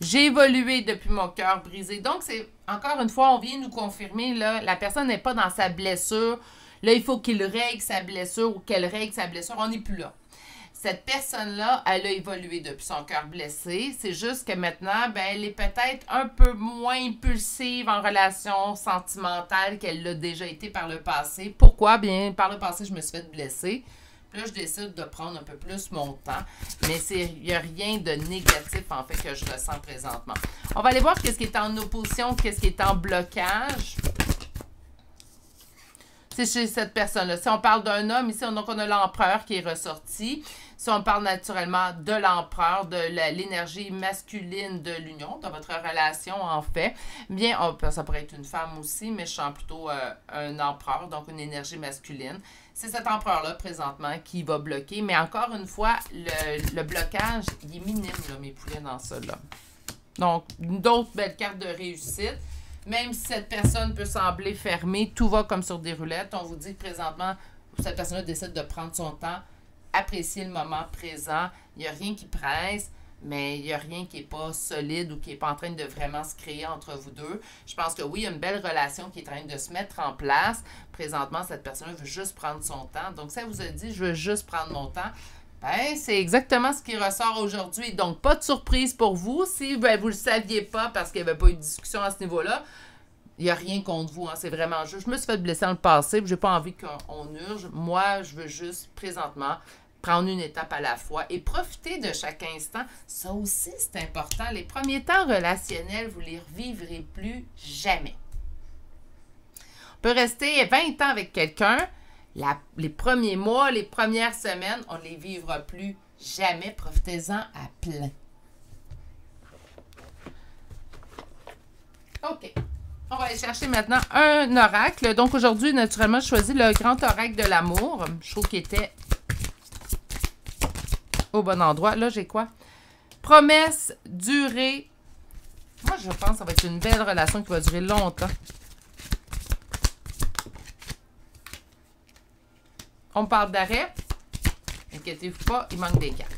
j'ai évolué depuis mon cœur brisé. Donc, c'est encore une fois, on vient nous confirmer, là, la personne n'est pas dans sa blessure. Là, il faut qu'il règle sa blessure ou qu'elle règle sa blessure. On n'est plus là. Cette personne-là, elle a évolué depuis son cœur blessé. C'est juste que maintenant, ben, elle est peut-être un peu moins impulsive en relation sentimentale qu'elle l'a déjà été par le passé. Pourquoi? Bien, par le passé, je me suis fait blesser. Puis là, je décide de prendre un peu plus mon temps. Mais il n'y a rien de négatif, en fait, que je ressens présentement. On va aller voir qu'est-ce qui est en opposition, qu'est-ce qui est en blocage. C'est chez cette personne-là. Si on parle d'un homme, ici, donc on a l'empereur qui est ressorti. Si on parle naturellement de l'empereur, de l'énergie masculine de l'union, de votre relation, en fait, bien, ça pourrait être une femme aussi, mais je sens plutôt un empereur, donc une énergie masculine. C'est cet empereur-là, présentement, qui va bloquer. Mais encore une fois, le blocage, il est minime, là, mes poulets, dans ça, là. Donc, d'autres belles cartes de réussite. Même si cette personne peut sembler fermée, tout va comme sur des roulettes. On vous dit que présentement, cette personne-là décide de prendre son temps, apprécier le moment présent. Il n'y a rien qui presse, mais il n'y a rien qui n'est pas solide ou qui n'est pas en train de vraiment se créer entre vous deux. Je pense que oui, il y a une belle relation qui est en train de se mettre en place. Présentement, cette personne veut juste prendre son temps. Donc, ça vous a dit, je veux juste prendre mon temps. Ben, c'est exactement ce qui ressort aujourd'hui. Donc, pas de surprise pour vous. Si ben, vous ne le saviez pas parce qu'il n'y avait pas eu de discussion à ce niveau-là, il n'y a rien contre vous. Hein. C'est vraiment juste. Je me suis fait blesser dans le passé. Je n'ai pas envie qu'on urge. Moi, je veux juste, présentement, prendre une étape à la fois et profiter de chaque instant. Ça aussi, c'est important. Les premiers temps relationnels, vous ne les revivrez plus jamais. On peut rester 20 ans avec quelqu'un. Les premiers mois, les premières semaines, on ne les vivra plus jamais. Profitez-en à plein. OK. On va aller chercher maintenant un oracle. Donc aujourd'hui, naturellement, je choisis le grand oracle de l'amour. Je trouve qu'il était au bon endroit. Là, j'ai quoi? Promesse, durée. Moi, je pense que ça va être une belle relation qui va durer longtemps. On parle d'arrêt. Inquiétez-vous pas, il manque des cartes.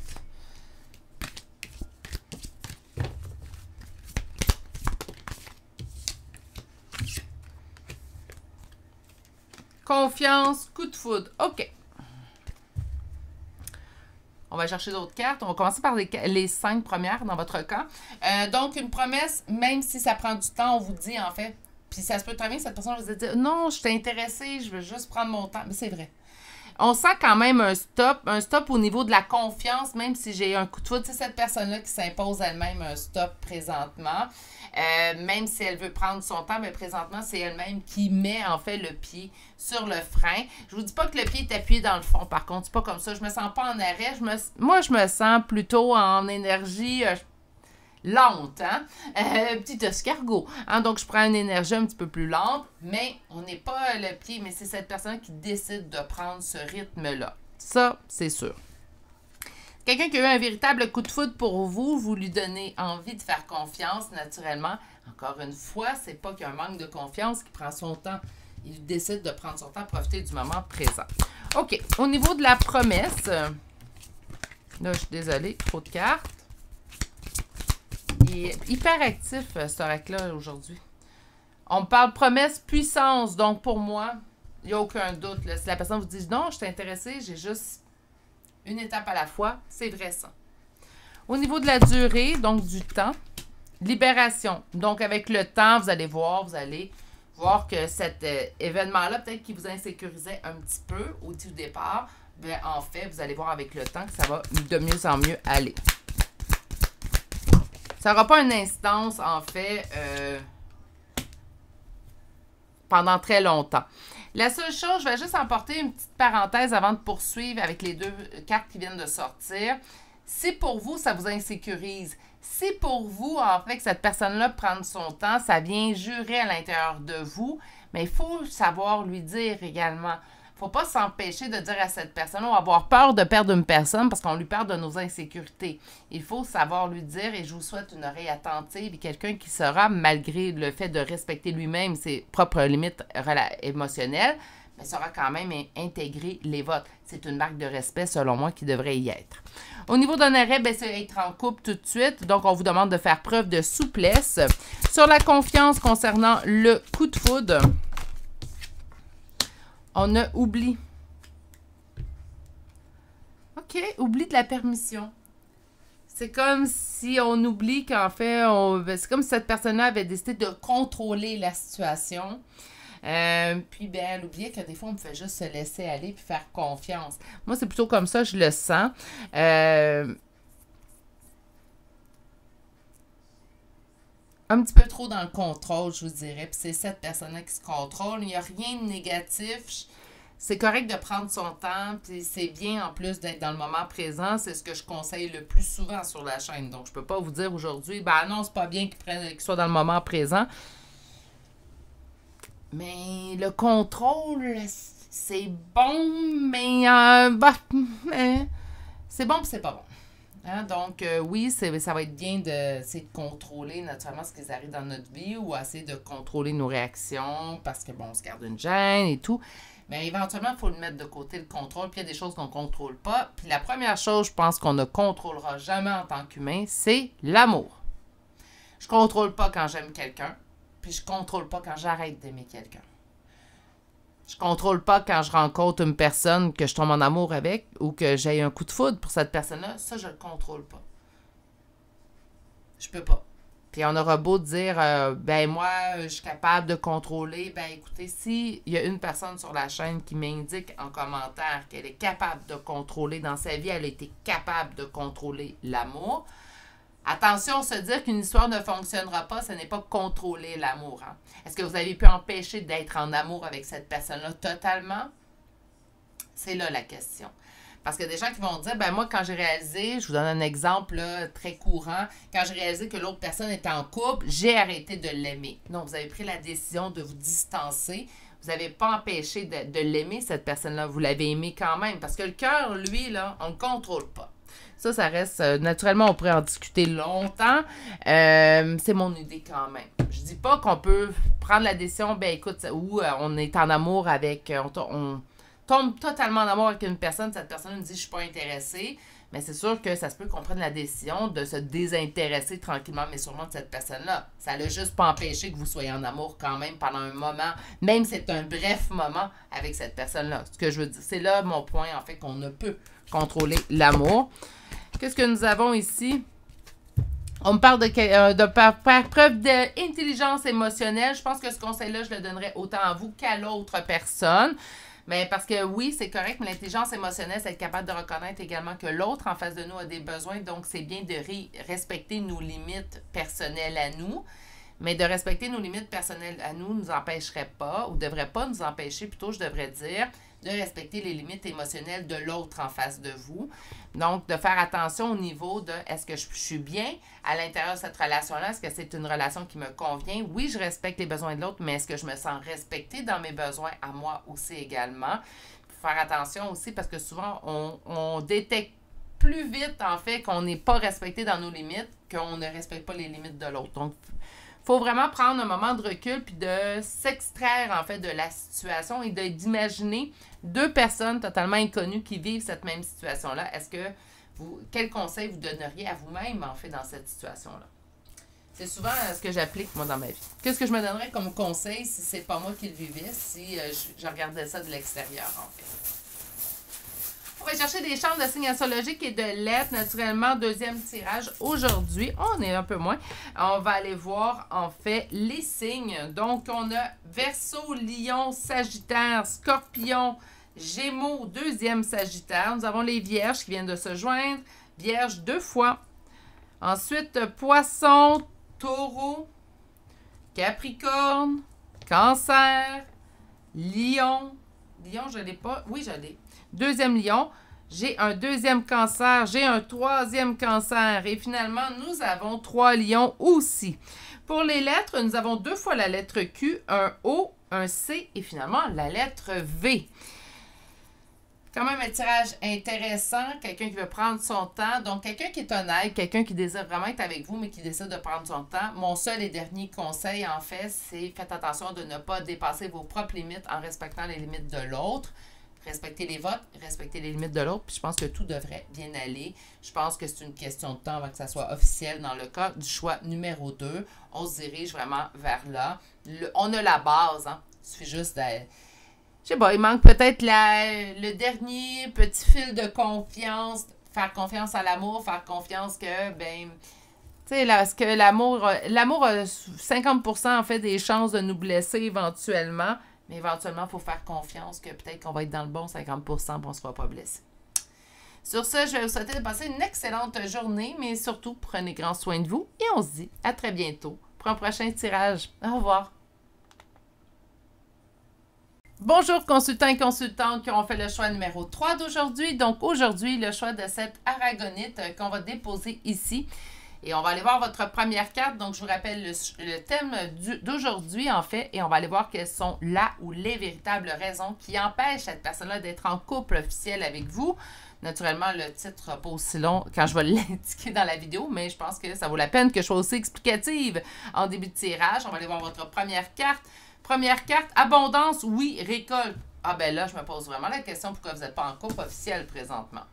Confiance, coup de foudre. OK. On va chercher d'autres cartes. On va commencer par les 5 premières dans votre cas. Donc, une promesse, même si ça prend du temps, on vous dit en fait. Puis ça se peut très bien que cette personne vous dise « Non, je suis intéressée, je veux juste prendre mon temps. » Mais c'est vrai. On sent quand même un stop au niveau de la confiance, même si j'ai un coup de foudre. C'est cette personne-là qui s'impose elle-même un stop présentement. Même si elle veut prendre son temps, mais présentement, c'est elle-même qui met en fait le pied sur le frein. Je vous dis pas que le pied est appuyé dans le fond, par contre, c'est pas comme ça. Je me sens pas en arrêt. Moi, je me sens plutôt en énergie lente, hein? Petit escargot. Hein? Donc, je prends une énergie un petit peu plus lente, mais on n'est pas le pied, mais c'est cette personne qui décide de prendre ce rythme-là. Ça, c'est sûr. Quelqu'un qui a eu un véritable coup de foudre pour vous, vous lui donnez envie de faire confiance naturellement. Encore une fois, c'est pas qu'il y a un manque de confiance qui prend son temps. Il décide de prendre son temps, profiter du moment présent. OK. Au niveau de la promesse, là, je suis désolée, trop de cartes. Il est hyper actif, ce oracle-là, aujourd'hui. On me parle promesse, puissance. Donc, pour moi, il n'y a aucun doute. Là. Si la personne vous dit « Non, je suis intéressée, j'ai juste une étape à la fois », c'est vrai ça. Au niveau de la durée, donc du temps, libération. Donc, avec le temps, vous allez voir que cet événement-là, peut-être qu'il vous insécurisait un petit peu au tout départ. Bien, en fait, vous allez voir avec le temps que ça va de mieux en mieux aller. Ça n'aura pas une instance, en fait, pendant très longtemps. La seule chose, je vais juste emporter une petite parenthèse avant de poursuivre avec les deux cartes qui viennent de sortir. Si pour vous, ça vous insécurise, si pour vous, en fait, que cette personne-là prenne son temps, ça vient jurer à l'intérieur de vous, mais il faut savoir lui dire également. Il ne faut pas s'empêcher de dire à cette personne ou avoir peur de perdre une personne parce qu'on lui parle de nos insécurités. Il faut savoir lui dire et je vous souhaite une oreille attentive et quelqu'un qui saura, malgré le fait de respecter lui-même ses propres limites émotionnelles, mais saura quand même intégrer les vôtres. C'est une marque de respect, selon moi, qui devrait y être. Au niveau d'un arrêt, c'est être en couple tout de suite. Donc, on vous demande de faire preuve de souplesse. Sur la confiance concernant le coup de foudre, on a oubli. OK, oubli de la permission. C'est comme si on oublie qu'en fait, c'est comme si cette personne-là avait décidé de contrôler la situation. Puis, ben, elle oubliait que des fois, on pouvait juste se laisser aller puis faire confiance. Moi, c'est plutôt comme ça, je le sens. Un petit peu trop dans le contrôle, je vous dirais. Puis c'est cette personne-là qui se contrôle. Il n'y a rien de négatif. C'est correct de prendre son temps. Puis c'est bien en plus d'être dans le moment présent. C'est ce que je conseille le plus souvent sur la chaîne. Donc, je ne peux pas vous dire aujourd'hui, ben non, c'est pas bien qu'il soit dans le moment présent. Mais le contrôle, c'est bon, mais c'est bon puis c'est pas bon. Hein? Donc, oui, ça va être bien de contrôler naturellement ce qui arrive dans notre vie ou essayer de contrôler nos réactions parce que, bon, on se garde une gêne et tout. Mais éventuellement, il faut le mettre de côté, le contrôle. Puis il y a des choses qu'on ne contrôle pas. Puis la première chose, je pense qu'on ne contrôlera jamais en tant qu'humain, c'est l'amour. Je ne contrôle pas quand j'aime quelqu'un. Puis je ne contrôle pas quand j'arrête d'aimer quelqu'un. Je contrôle pas quand je rencontre une personne que je tombe en amour avec ou que j'ai un coup de foudre pour cette personne-là. Ça, je le contrôle pas. Je peux pas. Puis on aura beau dire, ben moi, je suis capable de contrôler. Ben écoutez, s'il y a une personne sur la chaîne qui m'indique en commentaire qu'elle est capable de contrôler dans sa vie, elle a été capable de contrôler l'amour. Attention, se dire qu'une histoire ne fonctionnera pas, ce n'est pas contrôler l'amour. Hein? Est-ce que vous avez pu empêcher d'être en amour avec cette personne-là totalement? C'est là la question. Parce qu'il y a des gens qui vont dire, ben moi, quand j'ai réalisé, je vous donne un exemple là, très courant, quand j'ai réalisé que l'autre personne était en couple, j'ai arrêté de l'aimer. Donc, vous avez pris la décision de vous distancer. Vous n'avez pas empêché de l'aimer, cette personne-là. Vous l'avez aimé quand même. Parce que le cœur, lui, là, on ne le contrôle pas. Ça reste... naturellement, on pourrait en discuter longtemps. C'est mon idée quand même. Je dis pas qu'on peut prendre la décision, ben écoute, où on est en amour avec... on tombe totalement en amour avec une personne, cette personne nous dit « je suis pas intéressée », mais c'est sûr que ça se peut qu'on prenne la décision de se désintéresser tranquillement, mais sûrement de cette personne-là. Ça n'a juste pas empêché que vous soyez en amour quand même pendant un moment, même si c'est un bref moment avec cette personne-là. Ce que je veux dire, c'est là mon point, en fait, qu'on ne peut contrôler l'amour. Qu'est-ce que nous avons ici? On me parle de faire preuve d'intelligence émotionnelle. Je pense que ce conseil-là, je le donnerais autant à vous qu'à l'autre personne. Mais parce que oui, c'est correct, mais l'intelligence émotionnelle, c'est être capable de reconnaître également que l'autre en face de nous a des besoins. Donc, c'est bien de respecter nos limites personnelles à nous. Mais de respecter nos limites personnelles à nous nous empêcherait pas, ou devrait pas nous empêcher, plutôt je devrais dire, de respecter les limites émotionnelles de l'autre en face de vous. Donc, de faire attention au niveau de est-ce que je suis bien à l'intérieur de cette relation-là? Est-ce que c'est une relation qui me convient? Oui, je respecte les besoins de l'autre, mais est-ce que je me sens respectée dans mes besoins à moi aussi également? Faire attention aussi parce que souvent, on détecte plus vite, en fait, qu'on n'est pas respecté dans nos limites qu'on ne respecte pas les limites de l'autre. Donc, il faut vraiment prendre un moment de recul puis de s'extraire, en fait, de la situation et d'imaginer deux personnes totalement inconnues qui vivent cette même situation-là. Quel conseil vous donneriez à vous-même, en fait, dans cette situation-là? C'est souvent ce que j'applique, moi, dans ma vie. Qu'est-ce que je me donnerais comme conseil si c'est pas moi qui le vivais, si je regardais ça de l'extérieur, en fait? On va chercher des chantres de signes astrologiques et de lettres, naturellement, deuxième tirage aujourd'hui. On est un peu moins. On va aller voir, en fait, les signes. Donc, on a Verseau, Lion, Sagittaire, Scorpion, Gémeaux, deuxième Sagittaire. Nous avons les Vierges qui viennent de se joindre. Vierge 2 fois. Ensuite, Poisson, Taureau, Capricorne, Cancer, Lion. Lion, je ne l'ai pas. Oui, je l'ai. Deuxième Lion, j'ai un deuxième Cancer, j'ai un troisième Cancer et finalement, nous avons 3 Lions aussi. Pour les lettres, nous avons 2 fois la lettre Q, un O, un C et finalement la lettre V. Quand même un tirage intéressant, quelqu'un qui veut prendre son temps, donc quelqu'un qui est honnête, quelqu'un qui désire vraiment être avec vous, mais qui décide de prendre son temps. Mon seul et dernier conseil, en fait, c'est faites attention de ne pas dépasser vos propres limites en respectant les limites de l'autre. Respecter les votes, respecter les limites de l'autre, puis je pense que tout devrait bien aller. Je pense que c'est une question de temps avant que ça soit officiel. Dans le cas du choix numéro 2, on se dirige vraiment vers là. On a la base, hein. Il suffit juste de... Je sais pas, il manque peut-être le dernier petit fil de confiance, faire confiance à l'amour, faire confiance que, ben... Tu sais, là, que l'amour a 50% en fait des chances de nous blesser éventuellement. Mais éventuellement, il faut faire confiance que peut-être qu'on va être dans le bon 50% pour on ne se fera pas blesser. Sur ce, je vais vous souhaiter de passer une excellente journée, mais surtout, prenez grand soin de vous et on se dit à très bientôt pour un prochain tirage. Au revoir. Bonjour consultants et consultantes qui ont fait le choix numéro 3 d'aujourd'hui. Donc aujourd'hui, le choix de cette aragonite qu'on va déposer ici. Et on va aller voir votre première carte. Donc, je vous rappelle le thème d'aujourd'hui, en fait. Et on va aller voir quelles sont là ou les véritables raisons qui empêchent cette personne-là d'être en couple officiel avec vous. Naturellement, le titre sera pas aussi long quand je vais l'indiquer dans la vidéo, mais je pense que ça vaut la peine que je sois aussi explicative en début de tirage. On va aller voir votre première carte. Première carte, abondance, oui, récolte. Ah ben là, je me pose vraiment la question pourquoi vous n'êtes pas en couple officiel présentement.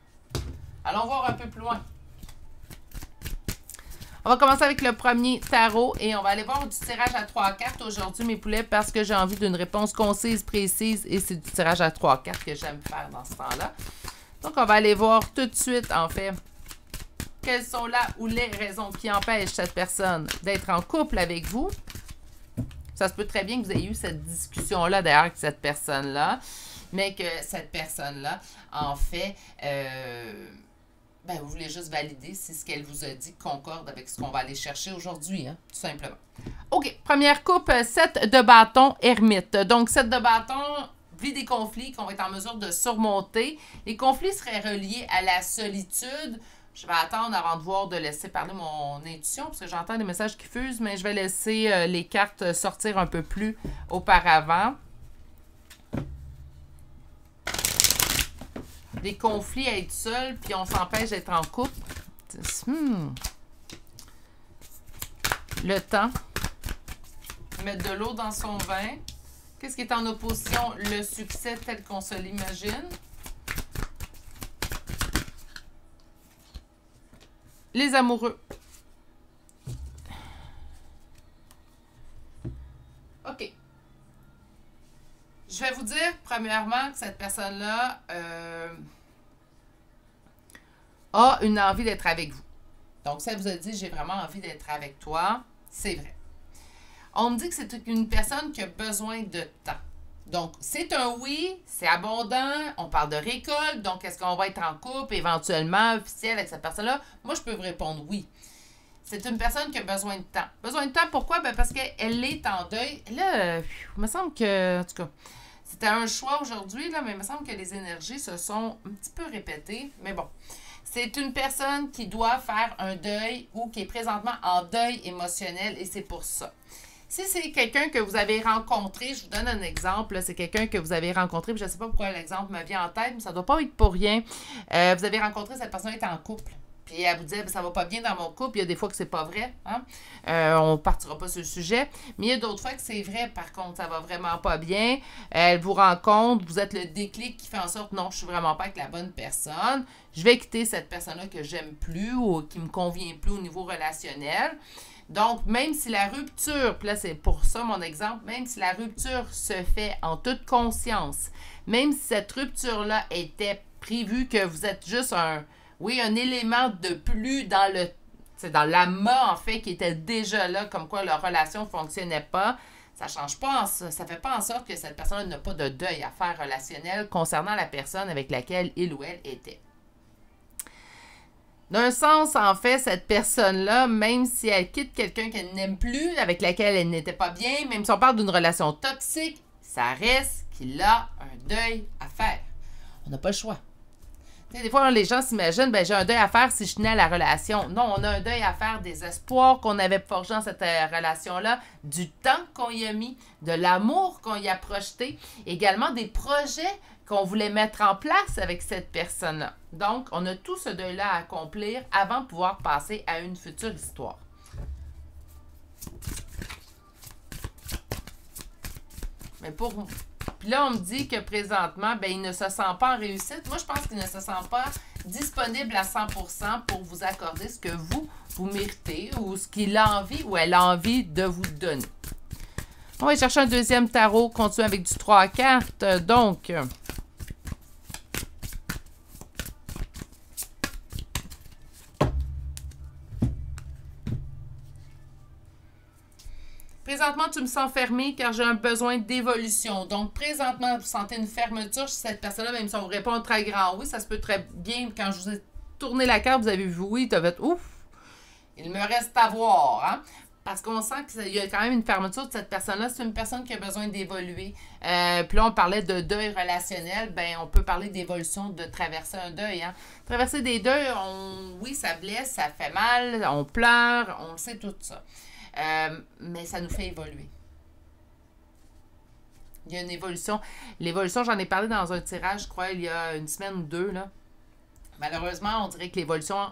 Allons voir un peu plus loin. On va commencer avec le premier tarot et on va aller voir du tirage à 3 cartes aujourd'hui, mes poulets, parce que j'ai envie d'une réponse concise, précise et c'est du tirage à 3 cartes que j'aime faire dans ce temps-là. Donc, on va aller voir tout de suite, en fait, quelles sont là ou les raisons qui empêchent cette personne d'être en couple avec vous. Ça se peut très bien que vous ayez eu cette discussion-là, d'ailleurs, avec cette personne-là, mais que cette personne-là, en fait... vous voulez juste valider si ce qu'elle vous a dit concorde avec ce qu'on va aller chercher aujourd'hui, hein, tout simplement. OK, première coupe, 7 de bâton, ermite. Donc, 7 de bâton, vit des conflits qu'on va être en mesure de surmonter. Les conflits seraient reliés à la solitude. Je vais attendre avant de laisser parler mon intuition, parce que j'entends des messages qui fusent, mais je vais laisser les cartes sortir un peu plus auparavant. Des conflits à être seul, puis on s'empêche d'être en couple. Le temps. Mettre de l'eau dans son vin. Qu'est-ce qui est en opposition? Le succès tel qu'on se l'imagine. Les amoureux. OK. Je vais vous dire, premièrement, que cette personne-là a une envie d'être avec vous. Donc, si elle vous a dit « j'ai vraiment envie d'être avec toi », c'est vrai. On me dit que c'est une personne qui a besoin de temps. Donc, c'est un oui, c'est abondant, on parle de récolte, donc est-ce qu'on va être en couple éventuellement, officiel avec cette personne-là? Moi, je peux vous répondre oui. C'est une personne qui a besoin de temps. Besoin de temps, pourquoi? Ben parce qu'elle est en deuil. Là, il me semble que, en tout cas, c'était un choix aujourd'hui, là, mais il me semble que les énergies se sont un petit peu répétées. Mais bon, c'est une personne qui doit faire un deuil ou qui est présentement en deuil émotionnel et c'est pour ça. Si c'est quelqu'un que vous avez rencontré, je vous donne un exemple, c'est quelqu'un que vous avez rencontré, puis je ne sais pas pourquoi l'exemple me vient en tête, mais ça ne doit pas être pour rien. Vous avez rencontré, cette personne est en couple. Puis elle vous dit, ça va pas bien dans mon couple. Il y a des fois que c'est pas vrai. Hein? On ne partira pas sur le sujet. Mais il y a d'autres fois que c'est vrai. Par contre, ça va vraiment pas bien. Elle vous rencontre. Vous êtes le déclic qui fait en sorte, non, je suis vraiment pas avec la bonne personne. Je vais quitter cette personne-là que j'aime plus ou qui me convient plus au niveau relationnel. Donc, même si la rupture, puis là, c'est pour ça mon exemple, même si la rupture se fait en toute conscience, même si cette rupture-là était prévue que vous êtes juste un élément de plus dans le, c'est dans l'amas, en fait, qui était déjà là, comme quoi leur relation ne fonctionnait pas, ça change pas, ça fait pas en sorte que cette personne n'a pas de deuil à faire relationnel concernant la personne avec laquelle il ou elle était. D'un sens, en fait, cette personne-là, même si elle quitte quelqu'un qu'elle n'aime plus, avec laquelle elle n'était pas bien, même si on parle d'une relation toxique, ça reste qu'il a un deuil à faire. On n'a pas le choix. T'sais, des fois, les gens s'imaginent, j'ai un deuil à faire si je tenais à la relation. Non, on a un deuil à faire des espoirs qu'on avait forgés dans cette relation-là, du temps qu'on y a mis, de l'amour qu'on y a projeté, également des projets qu'on voulait mettre en place avec cette personne-là. Donc, on a tout ce deuil-là à accomplir avant de pouvoir passer à une future histoire. Mais puis là, on me dit que présentement, il ne se sent pas en réussite. Moi, je pense qu'il ne se sent pas disponible à 100% pour vous accorder ce que vous méritez ou ce qu'il a envie ou elle a envie de vous donner. On va chercher un deuxième tarot, continuer avec du 3 à cartes. Donc, présentement, tu me sens fermé car j'ai un besoin d'évolution. Donc, présentement, vous sentez une fermeture chez cette personne-là, même si on vous répond un très grand oui, ça se peut très bien. Quand je vous ai tourné la carte, vous avez vu oui, tu as fait ouf, il me reste à voir. Hein? Parce qu'on sent qu'il y a quand même une fermeture de cette personne-là. C'est une personne qui a besoin d'évoluer. Puis là, on parlait de deuil relationnel. On peut parler d'évolution, de traverser un deuil. Hein? Traverser des deuils, oui, ça blesse, ça fait mal, on pleure, on sait tout ça. Mais ça nous fait évoluer. Il y a une évolution. L'évolution, j'en ai parlé dans un tirage, je crois, il y a une semaine ou deux. Là. Malheureusement, on dirait que l'évolution,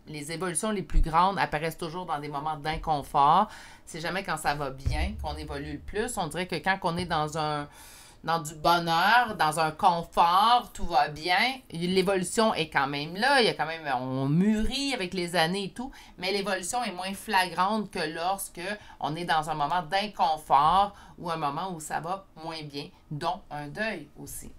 les évolutions les plus grandes apparaissent toujours dans des moments d'inconfort. C'est jamais quand ça va bien qu'on évolue le plus. On dirait que quand on est dans du bonheur, dans un confort, tout va bien. L'évolution est quand même là. Il y a quand même, on mûrit avec les années et tout, mais l'évolution est moins flagrante que lorsque on est dans un moment d'inconfort ou un moment où ça va moins bien, dont un deuil aussi.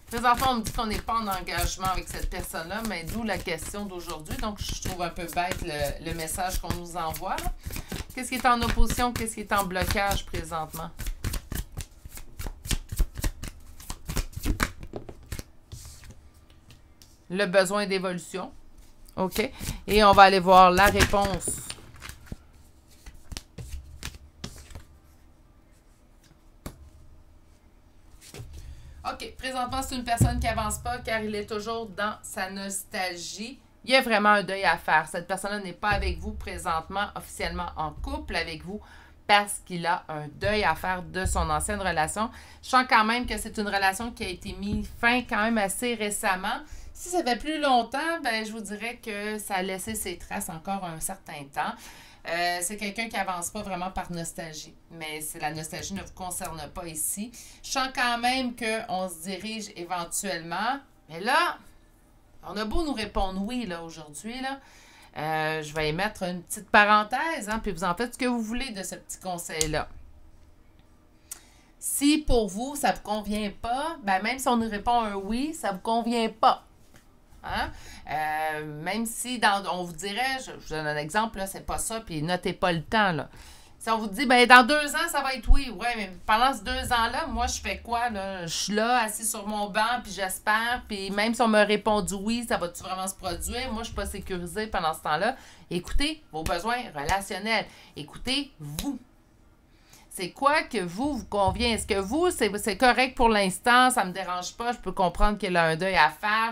Présentement, on me dit qu'on n'est pas en engagement avec cette personne-là, mais d'où la question d'aujourd'hui. Donc, je trouve un peu bête le message qu'on nous envoie. Qu'est-ce qui est en opposition? Qu'est-ce qui est en blocage présentement? Le besoin d'évolution. OK. Et on va aller voir la réponse. OK, présentement, c'est une personne qui n'avance pas car il est toujours dans sa nostalgie. Il y a vraiment un deuil à faire. Cette personne-là n'est pas avec vous présentement, officiellement en couple avec vous, parce qu'il a un deuil à faire de son ancienne relation. Je sens quand même que c'est une relation qui a été mise fin quand même assez récemment. Si ça fait plus longtemps, je vous dirais que ça a laissé ses traces encore un certain temps. C'est quelqu'un qui avance pas vraiment par nostalgie. Mais la nostalgie ne vous concerne pas ici. Je sens quand même qu'on se dirige éventuellement. Mais là, on a beau nous répondre oui là aujourd'hui. Là, je vais y mettre une petite parenthèse, hein, puis vous en faites ce que vous voulez de ce petit conseil-là. Si pour vous, ça ne vous convient pas, ben même si on nous répond un oui, ça ne vous convient pas. Hein? Même si on vous dirait, je vous donne un exemple, là, c'est pas ça, puis notez pas le temps. Là. Si on vous dit, ben dans 2 ans, ça va être oui. Ouais, mais pendant ces 2 ans-là, moi, je fais quoi? Là? Je suis là, assis sur mon banc, puis j'espère. Puis même si on m'a répondu oui, ça va-tu vraiment se produire? Moi, je ne suis pas sécurisée pendant ce temps-là. Écoutez vos besoins relationnels. Écoutez vous. C'est quoi que vous convient? Est-ce que vous, c'est correct pour l'instant? Ça ne me dérange pas. Je peux comprendre qu'il y a un deuil à faire.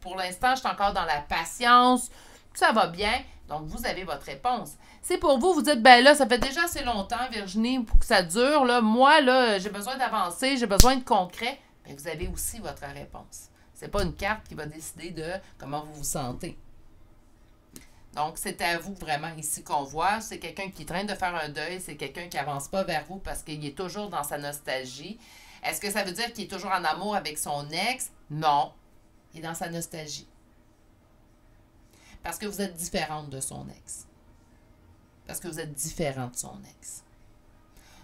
Pour l'instant, je suis encore dans la patience. Ça va bien. Donc, vous avez votre réponse. Si pour vous, vous dites, ben là, ça fait déjà assez longtemps, Virginie, pour que ça dure. Là, moi, là, j'ai besoin d'avancer, j'ai besoin de concret. Bien, vous avez aussi votre réponse. C'est pas une carte qui va décider de comment vous vous sentez. Donc, c'est à vous vraiment ici qu'on voit. C'est quelqu'un qui traîne de faire un deuil. C'est quelqu'un qui n'avance pas vers vous parce qu'il est toujours dans sa nostalgie. Est-ce que ça veut dire qu'il est toujours en amour avec son ex? Non. Il est dans sa nostalgie. Parce que vous êtes différente de son ex. Parce que vous êtes différent de son ex.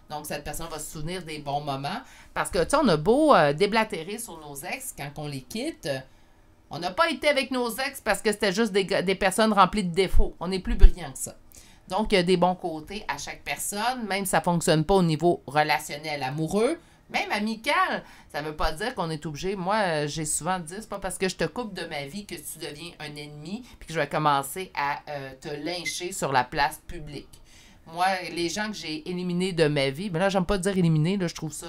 Donc, cette personne va se souvenir des bons moments. Parce que, tu sais, on a beau déblatérer sur nos ex quand on les quitte. On n'a pas été avec nos ex parce que c'était juste des personnes remplies de défauts. On est plus brillant que ça. Donc, il y a des bons côtés à chaque personne, même si ça ne fonctionne pas au niveau relationnel, amoureux, même amical. Ça ne veut pas dire qu'on est obligé. Moi, j'ai souvent dit, c'est pas parce que je te coupe de ma vie que tu deviens un ennemi puis que je vais commencer à te lyncher sur la place publique. Moi, les gens que j'ai éliminés de ma vie, ben là, j'aime pas dire éliminer, là, je trouve ça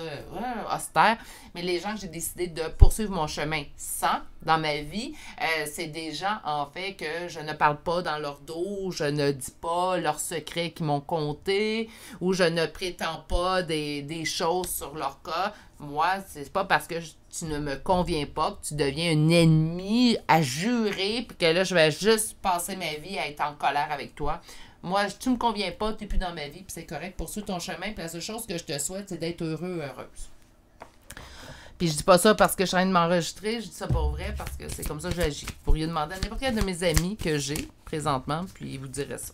austère, mais les gens que j'ai décidé de poursuivre mon chemin sans dans ma vie, c'est des gens, en fait, que je ne parle pas dans leur dos, je ne dis pas leurs secrets qui m'ont conté, ou je ne prétends pas des choses sur leur cas. Moi, c'est pas parce que tu ne me conviens pas que tu deviens un ennemi à jurer, puis que là, je vais juste passer ma vie à être en colère avec toi. Moi, tu me conviens pas, tu n'es plus dans ma vie, puis c'est correct, poursuis ton chemin, puis la seule chose que je te souhaite, c'est d'être heureux ou heureuse. Puis je dis pas ça parce que je suis en train de m'enregistrer, je dis ça pour vrai, parce que c'est comme ça que j'agis. Vous pourriez demander à n'importe quel de mes amis que j'ai présentement, puis ils vous diraient ça.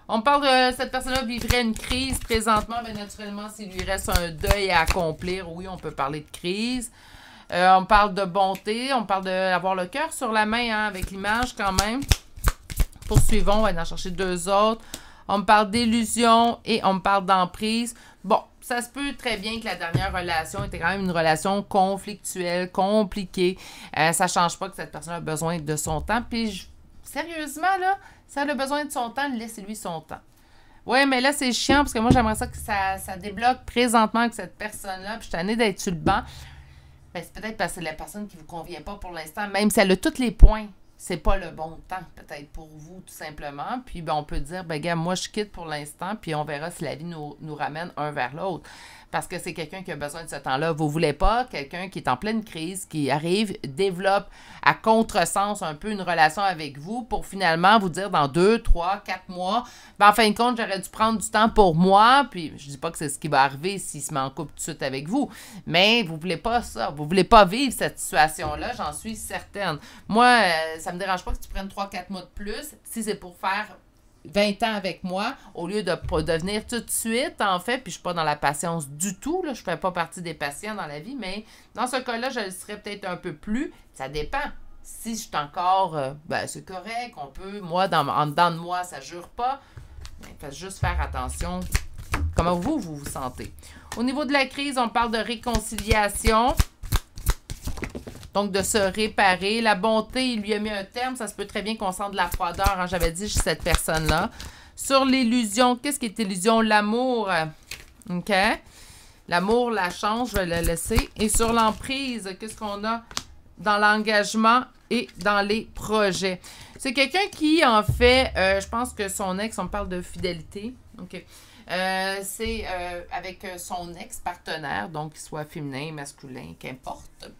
On parle de cette personne-là vivrait une crise présentement, mais naturellement, s'il lui reste un deuil à accomplir, oui, on peut parler de crise. On parle de bonté, on parle d'avoir le cœur sur la main, hein, avec l'image quand même. Poursuivons, on va en chercher 2 autres. On me parle d'illusion et on me parle d'emprise. Bon, ça se peut très bien que la dernière relation était quand même une relation conflictuelle, compliquée. Ça ne change pas que cette personne a besoin de son temps. Puis, sérieusement, là, si elle a besoin de son temps, laissez-lui son temps. Oui, mais là, c'est chiant parce que moi, j'aimerais ça que ça débloque présentement avec cette personne-là. Puis, je suis tannée d'être sur le banc. Ben, c'est peut-être parce que c'est la personne qui ne vous convient pas pour l'instant, même si elle a tous les points. C'est pas le bon temps, peut-être pour vous, tout simplement. Puis, ben, on peut dire, ben, gars, moi, je quitte pour l'instant, puis on verra si la vie nous ramène un vers l'autre. Parce que c'est quelqu'un qui a besoin de ce temps-là. Vous ne voulez pas quelqu'un qui est en pleine crise, qui arrive, développe à contresens un peu une relation avec vous pour finalement vous dire dans 2, 3, 4 mois, ben, en fin de compte, j'aurais dû prendre du temps pour moi. Puis, je dis pas que c'est ce qui va arriver s'il se met en couple tout de suite avec vous. Mais vous ne voulez pas ça. Vous ne voulez pas vivre cette situation-là, j'en suis certaine. Moi, ça ne me dérange pas que tu prennes 3, 4 mois de plus si c'est pour faire 20 ans avec moi, au lieu de venir tout de suite, en fait, puis je suis pas dans la patience du tout, là, je fais pas partie des patients dans la vie, mais dans ce cas-là, je le serais peut-être un peu plus, ça dépend. Si je suis encore, ben c'est correct, on peut, moi, en dedans de moi, ça jure pas, mais faites juste faire attention comment vous vous sentez. Au niveau de la crise, on parle de réconciliation. Donc, de se réparer. La bonté, il lui a mis un terme. Ça se peut très bien qu'on sente de la froideur. Hein, j'avais dit chez cette personne-là. Sur l'illusion, qu'est-ce qui est illusion? L'amour. OK? L'amour, la chance, je vais le laisser. Et sur l'emprise, qu'est-ce qu'on a? Dans l'engagement et dans les projets. C'est quelqu'un qui, en fait, je pense que son ex, on parle de fidélité. OK? C'est avec son ex-partenaire, donc qu'il soit féminin, masculin, qu'importe.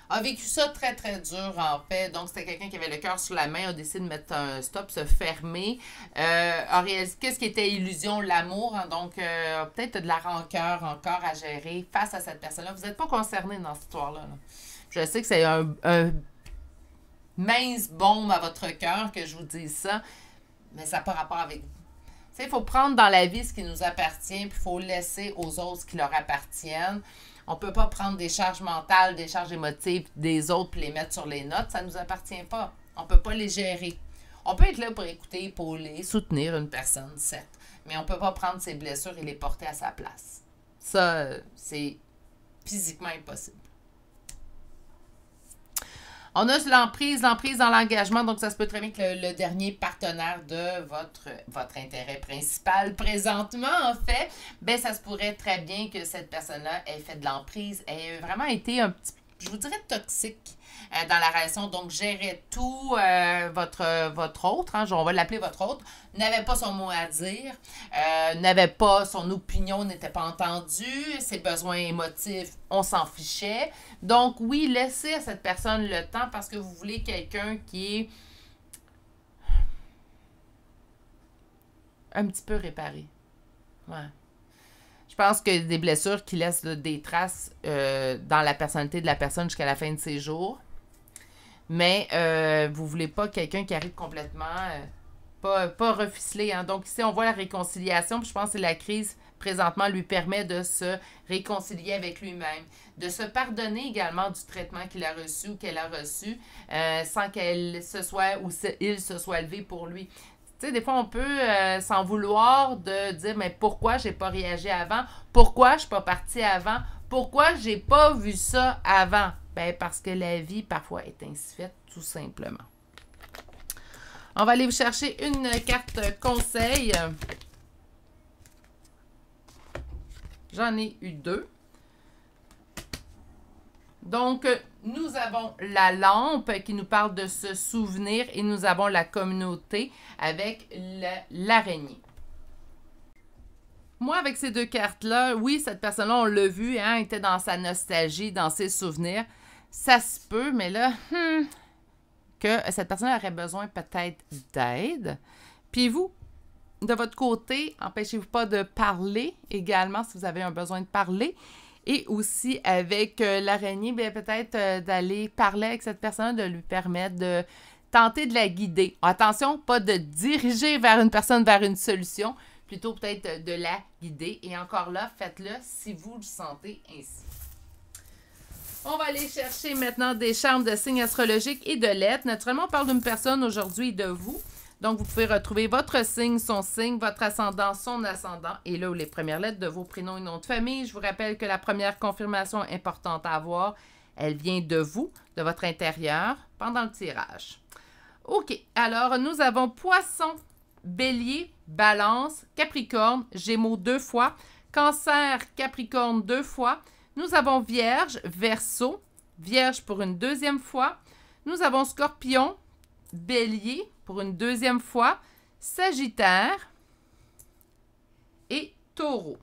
A vécu ça très, très dur, en fait. Donc, c'était quelqu'un qui avait le cœur sur la main, a décidé de mettre un stop, se fermer. A réalisé qu'est-ce qui était illusion, l'amour. Hein? Donc, peut-être de la rancœur encore à gérer face à cette personne-là. Vous n'êtes pas concerné dans cette histoire-là. Là. Je sais que c'est un mince bombe à votre cœur que je vous dise ça, mais ça n'a pas rapport avec vous. sais, il faut prendre dans la vie ce qui nous appartient, puis il faut laisser aux autres ce qui leur appartiennent. On ne peut pas prendre des charges mentales, des charges émotives des autres puis les mettre sur les notes. Ça ne nous appartient pas. On ne peut pas les gérer. On peut être là pour écouter, épauler, soutenir une personne, certes. Mais on ne peut pas prendre ses blessures et les porter à sa place. Ça, c'est physiquement impossible. On a l'emprise dans l'engagement, donc ça se peut très bien que le dernier partenaire de votre intérêt principal présentement, en fait, ben ça se pourrait très bien que cette personne-là ait fait de l'emprise, ait vraiment été un petit, je vous dirais, toxique dans la relation, donc gérait tout votre autre, hein, on va l'appeler votre autre, n'avait pas son mot à dire, n'avait pas, son opinion n'était pas entendue, ses besoins émotifs, on s'en fichait. Donc oui, laissez à cette personne le temps parce que vous voulez quelqu'un qui est un petit peu réparé. Ouais. Je pense que des blessures qui laissent là, des traces dans la personnalité de la personne jusqu'à la fin de ses jours. Mais vous ne voulez pas quelqu'un qui arrive complètement pas reficelé. Hein. Donc ici, on voit la réconciliation. Puis je pense que la crise, présentement, lui permet de se réconcilier avec lui-même. De se pardonner également du traitement qu'il a reçu ou qu'elle a reçu sans qu'elle se soit ou il se soit levé pour lui. Tu sais, des fois, on peut s'en vouloir de dire, mais pourquoi j'ai pas réagi avant? Pourquoi je suis pas partie avant? Pourquoi j'ai pas vu ça avant? Ben, parce que la vie, parfois, est ainsi faite, tout simplement. On va aller vous chercher une carte conseil. J'en ai eu 2. Donc, nous avons la lampe qui nous parle de se souvenir et nous avons la communauté avec l'araignée. Moi, avec ces 2 cartes-là, oui, cette personne-là, on l'a vu, hein, était dans sa nostalgie, dans ses souvenirs. Ça se peut, mais là, que cette personne aurait besoin peut-être d'aide. Puis vous, de votre côté, empêchez-vous pas de parler également si vous avez un besoin de parler. Et aussi avec l'araignée, bien peut-être d'aller parler avec cette personne, de lui permettre de tenter de la guider. Attention, pas de diriger vers une personne, vers une solution, plutôt peut-être de la guider. Et encore là, faites-le si vous le sentez ainsi. On va aller chercher maintenant des charmes de signes astrologiques et de lettres. Naturellement, on parle d'une personne aujourd'hui de vous. Donc, vous pouvez retrouver votre signe, son signe, votre ascendant, son ascendant, et là où les premières lettres de vos prénoms et noms de famille. Je vous rappelle que la première confirmation importante à avoir, elle vient de vous, de votre intérieur, pendant le tirage. OK, alors nous avons Poisson, Bélier, Balance, Capricorne, Gémeaux 2 fois, Cancer, Capricorne 2 fois. Nous avons Vierge, Verseau, Vierge pour une 2e fois. Nous avons Scorpion, Bélier pour une 2e fois, Sagittaire et Taureau.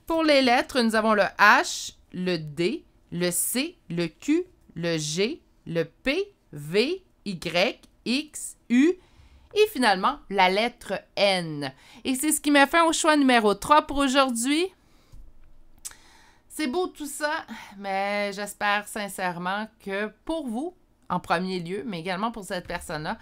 Pour les lettres, nous avons le H, le D, le C, le Q, le G, le P, V, Y, X, U et finalement la lettre N. Et c'est ce qui m'a fait au choix numéro 3 pour aujourd'hui. C'est beau tout ça, mais j'espère sincèrement que pour vous, en premier lieu, mais également pour cette personne-là,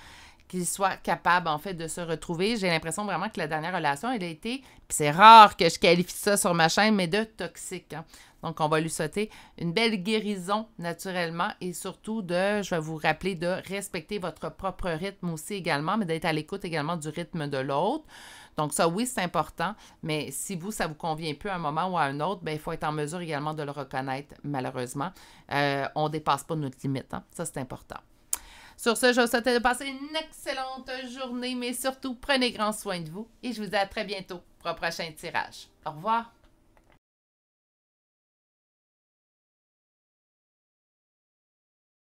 qu'il soit capable, en fait, de se retrouver. J'ai l'impression vraiment que la dernière relation, elle a été, puis c'est rare que je qualifie ça sur ma chaîne, mais de toxique. Hein. Donc, on va lui souhaiter une belle guérison, naturellement, et surtout je vais vous rappeler de respecter votre propre rythme aussi également, mais d'être à l'écoute également du rythme de l'autre. Donc, ça, oui, c'est important, mais si vous, ça vous convient peu à un moment ou à un autre, bien, il faut être en mesure également de le reconnaître, malheureusement. On ne dépasse pas notre limite, hein? Ça, c'est important. Sur ce, je vous souhaite de passer une excellente journée, mais surtout, prenez grand soin de vous et je vous dis à très bientôt pour un prochain tirage. Au revoir!